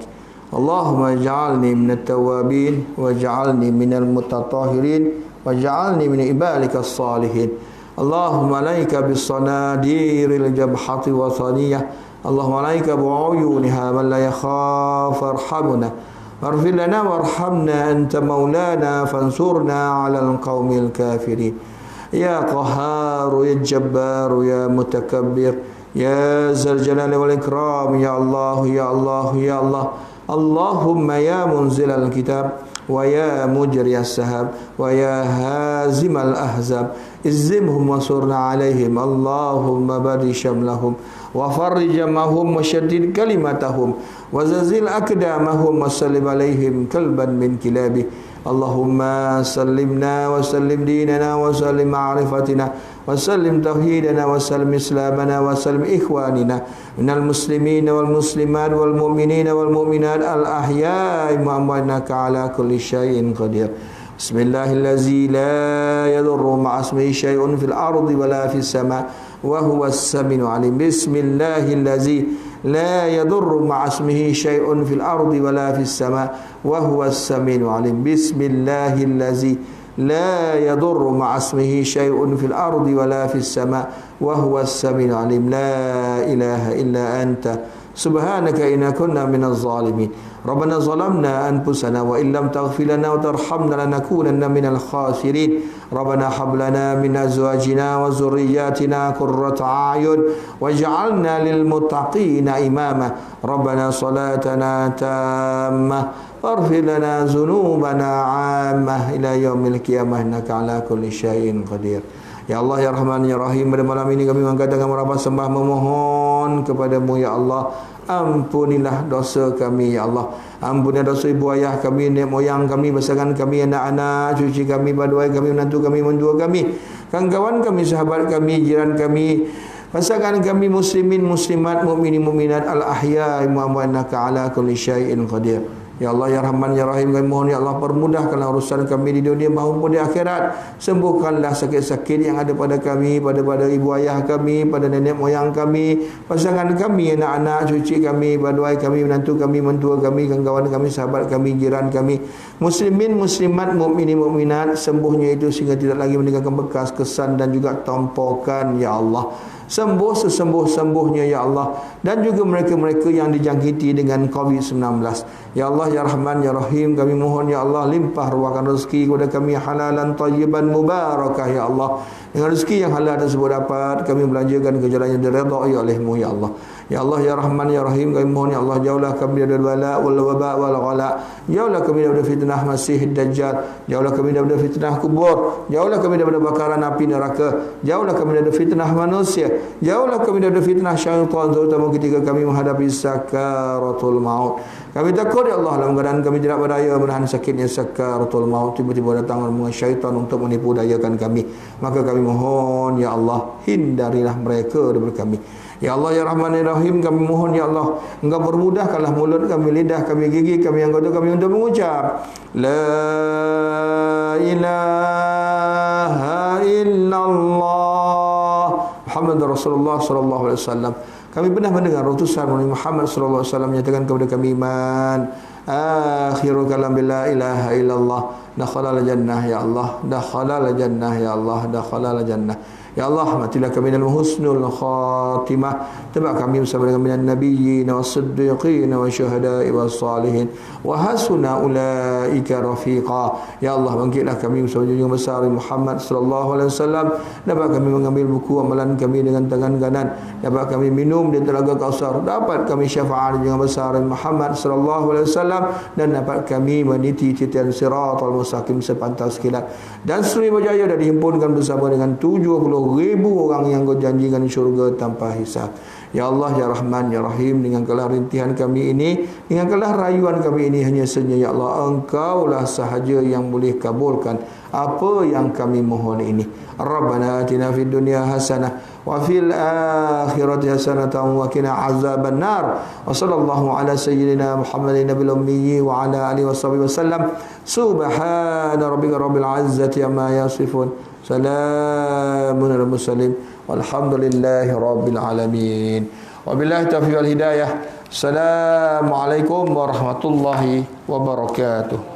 A: Allahumma ij'alni minat tawabin waj'alni minal mutatahirin waj'alni min ibadika salihin. Allahumma alaika bis sanadiril jabhati wa thaniyah. Allahumma alaika bu'uyuniha man la yakhaf arhamna warfir lana warhamna anta maulana fansurna 'alal qaumil kafirin. Ya Qahhar, ya Jabbar, ya Mutakabbir, ya Zal Jalali wal Ikram, ya Allah, ya Allah, ya Allah. Allahumma ya munzilal kitab wa ya mujriyas sahab wa ya hazimal ahzab izzimhum wansurna alaihim. Allahumma bari syamlahum wa farrij jamahum wa shaddid kalimatahum wa zazil aqdamahum wa sallim alaihim kalban min kilabi. Allahumma sallimna wa sallim dinana wa sallim ma'rifatina wa sallim tauhidana wa sallim islamana wa sallim ikhwanina minal muslimina wal muslimat wal mu'minina wal mu'minat al ahya'i mu'amwanaka ala kulli syai'in qadir. Bismillahirrahmanirrahim. La yadurru ma'asmihi syai'un fil ardi wala fis sama' wa huwas samiul alim. Bismillahirrahmanirrahim. La yadurru ma'asmihi syai'un fil ardi wala fis sama' wa huwas samiul alim. Bismillahirrahmanirrahim. La yadurru ma'asmihi syai'un fil ardi wala fis sama' wa huwas samiul alim. La ilaha illa anta subhanaka inna kunna minaz zalimin. Rabbana zalamna anfusana wa illam taghfir lana wa tarhamna lanakunanna minal khasirin. Rabbana hab lana min azwajina wa dhurriyyatina qurrata a'yun waj'alna lil muttaqina imama. Rabbana salatana tammah waghfir lana dhunubana 'ammah ila yaumil qiyamah innaka ala kulli syai'in qadir. Ya Allah, ya Rahman, ya Rahim, pada malam ini kami mengangkat tangan merabah sembah memohon kepadamu, ya Allah. Ampunilah dosa kami, ya Allah. Ampunilah dosa ibu ayah kami, nenek moyang kami, pasangan kami, anak-anak, cucu kami, baduai kami, menantu kami, mentua kami, kawan-kawan kami, sahabat kami, jiran kami, pasangan kami, muslimin, muslimat, mukminin, mukminat, al-ahya'i mu'amwanaka ala kulli syai'in qadir. Ya Allah, ya Rahman, ya Rahim, kami mohon, ya Allah, permudahkanlah urusan kami di dunia maupun di akhirat. Sembuhkanlah sakit-sakit yang ada pada kami, pada ibu ayah kami, pada nenek moyang kami, pasangan kami, anak-anak, cucu kami, baduai kami, menantu kami, mentua kami, kawan kami, sahabat kami, jiran kami, muslimin, muslimat, mukminin, mukminat. Sembuhnya itu sehingga tidak lagi meninggalkan bekas, kesan dan juga tompokan, ya Allah. sembuh sesembuh-sembuhnya ya Allah, dan juga mereka-mereka yang dijangkiti dengan COVID-19. Ya Allah ya Rahman ya Rahim, kami mohon ya Allah limpah ruahkan rezeki kepada kami halalan tayyiban mubarakah ya Allah. Dengan rezeki yang halal tersebut dapat kami belanjakan ke jalan yang diredai oleh-Mu ya Allah. Ya Allah ya Rahman ya Rahim, kami mohon ya Allah jauhlah kami dari bala wal waba wal ghala, jauhlah kami daripada fitnah Masih Dajjal, jauhlah kami daripada fitnah kubur, jauhlah kami daripada bakaran api neraka, jauhlah kami daripada fitnah manusia, jauhlah kami daripada fitnah syaitan, terutama ketika kami menghadapi sakaratul maut. Kami takut ya Allah dalam keadaan kami tidak berdaya menahan sakitnya sakaratul maut, tiba-tiba datang rombongan syaitan untuk menipu dayakan kami. Maka kami mohon ya Allah, hindarilah mereka daripada kami. Ya Allah ya Rahman ya Rahim, kami mohon ya Allah Engkau permudahkanlah mulut kami, lidah kami, gigi kami, anggota kami untuk mengucap La ilaha illallah Muhammad Rasulullah sallallahu alaihi wasallam. Kami pernah mendengar utusan Nabi Muhammad sallallahu alaihi wasallam menyatakan kepada kami, iman akhiru kalam la ilaha illallah dakhalal jannah ya Allah, dakhalal jannah ya Allah, dakhalal jannah. Ya Allah, matilah kami dalam husnul khatimah. Tebak kami bersama dengan minan nabiyyin was-siddiqin wasyuhada'i was-salihin wa hasuna ulaika rafiqa. Ya Allah, bangkitlah kami bersama junjungan besar Muhammad sallallahu alaihi wasallam. Dapat kami mengambil buku amalan kami dengan tangan kanan. Dapat kami minum di telaga Kausar. Dapat kami syafaat junjungan besar Muhammad sallallahu alaihi wasallam, dan dapat kami meniti titian siratal mustaqim sepantas kilat. Dan Sriwijaya dah dihimpunkan bersama dengan 70,000 orang yang kau janjikan syurga tanpa hisab. Ya Allah ya Rahman ya Rahim, dengan kelah rintihan kami ini, dengan kelah rayuan kami ini, hanya saja ya Allah Engkaulah sahaja yang boleh kabulkan apa yang kami mohon ini. Rabbana atina fid dunya hasanah wa fil akhirati hasanatan wa qina azaban nar. Wa sallallahu ala sayyidina Muhammadin nabiyil ummi wa ala alihi washabihi wasallam. Subhana rabbika rabbil izzati amma yasifun. Salamun alal mursalin walhamdulillahi rabbil alamin. Wabillahi taufiq wal hidayah. Assalamualaikum warahmatullahi wabarakatuh.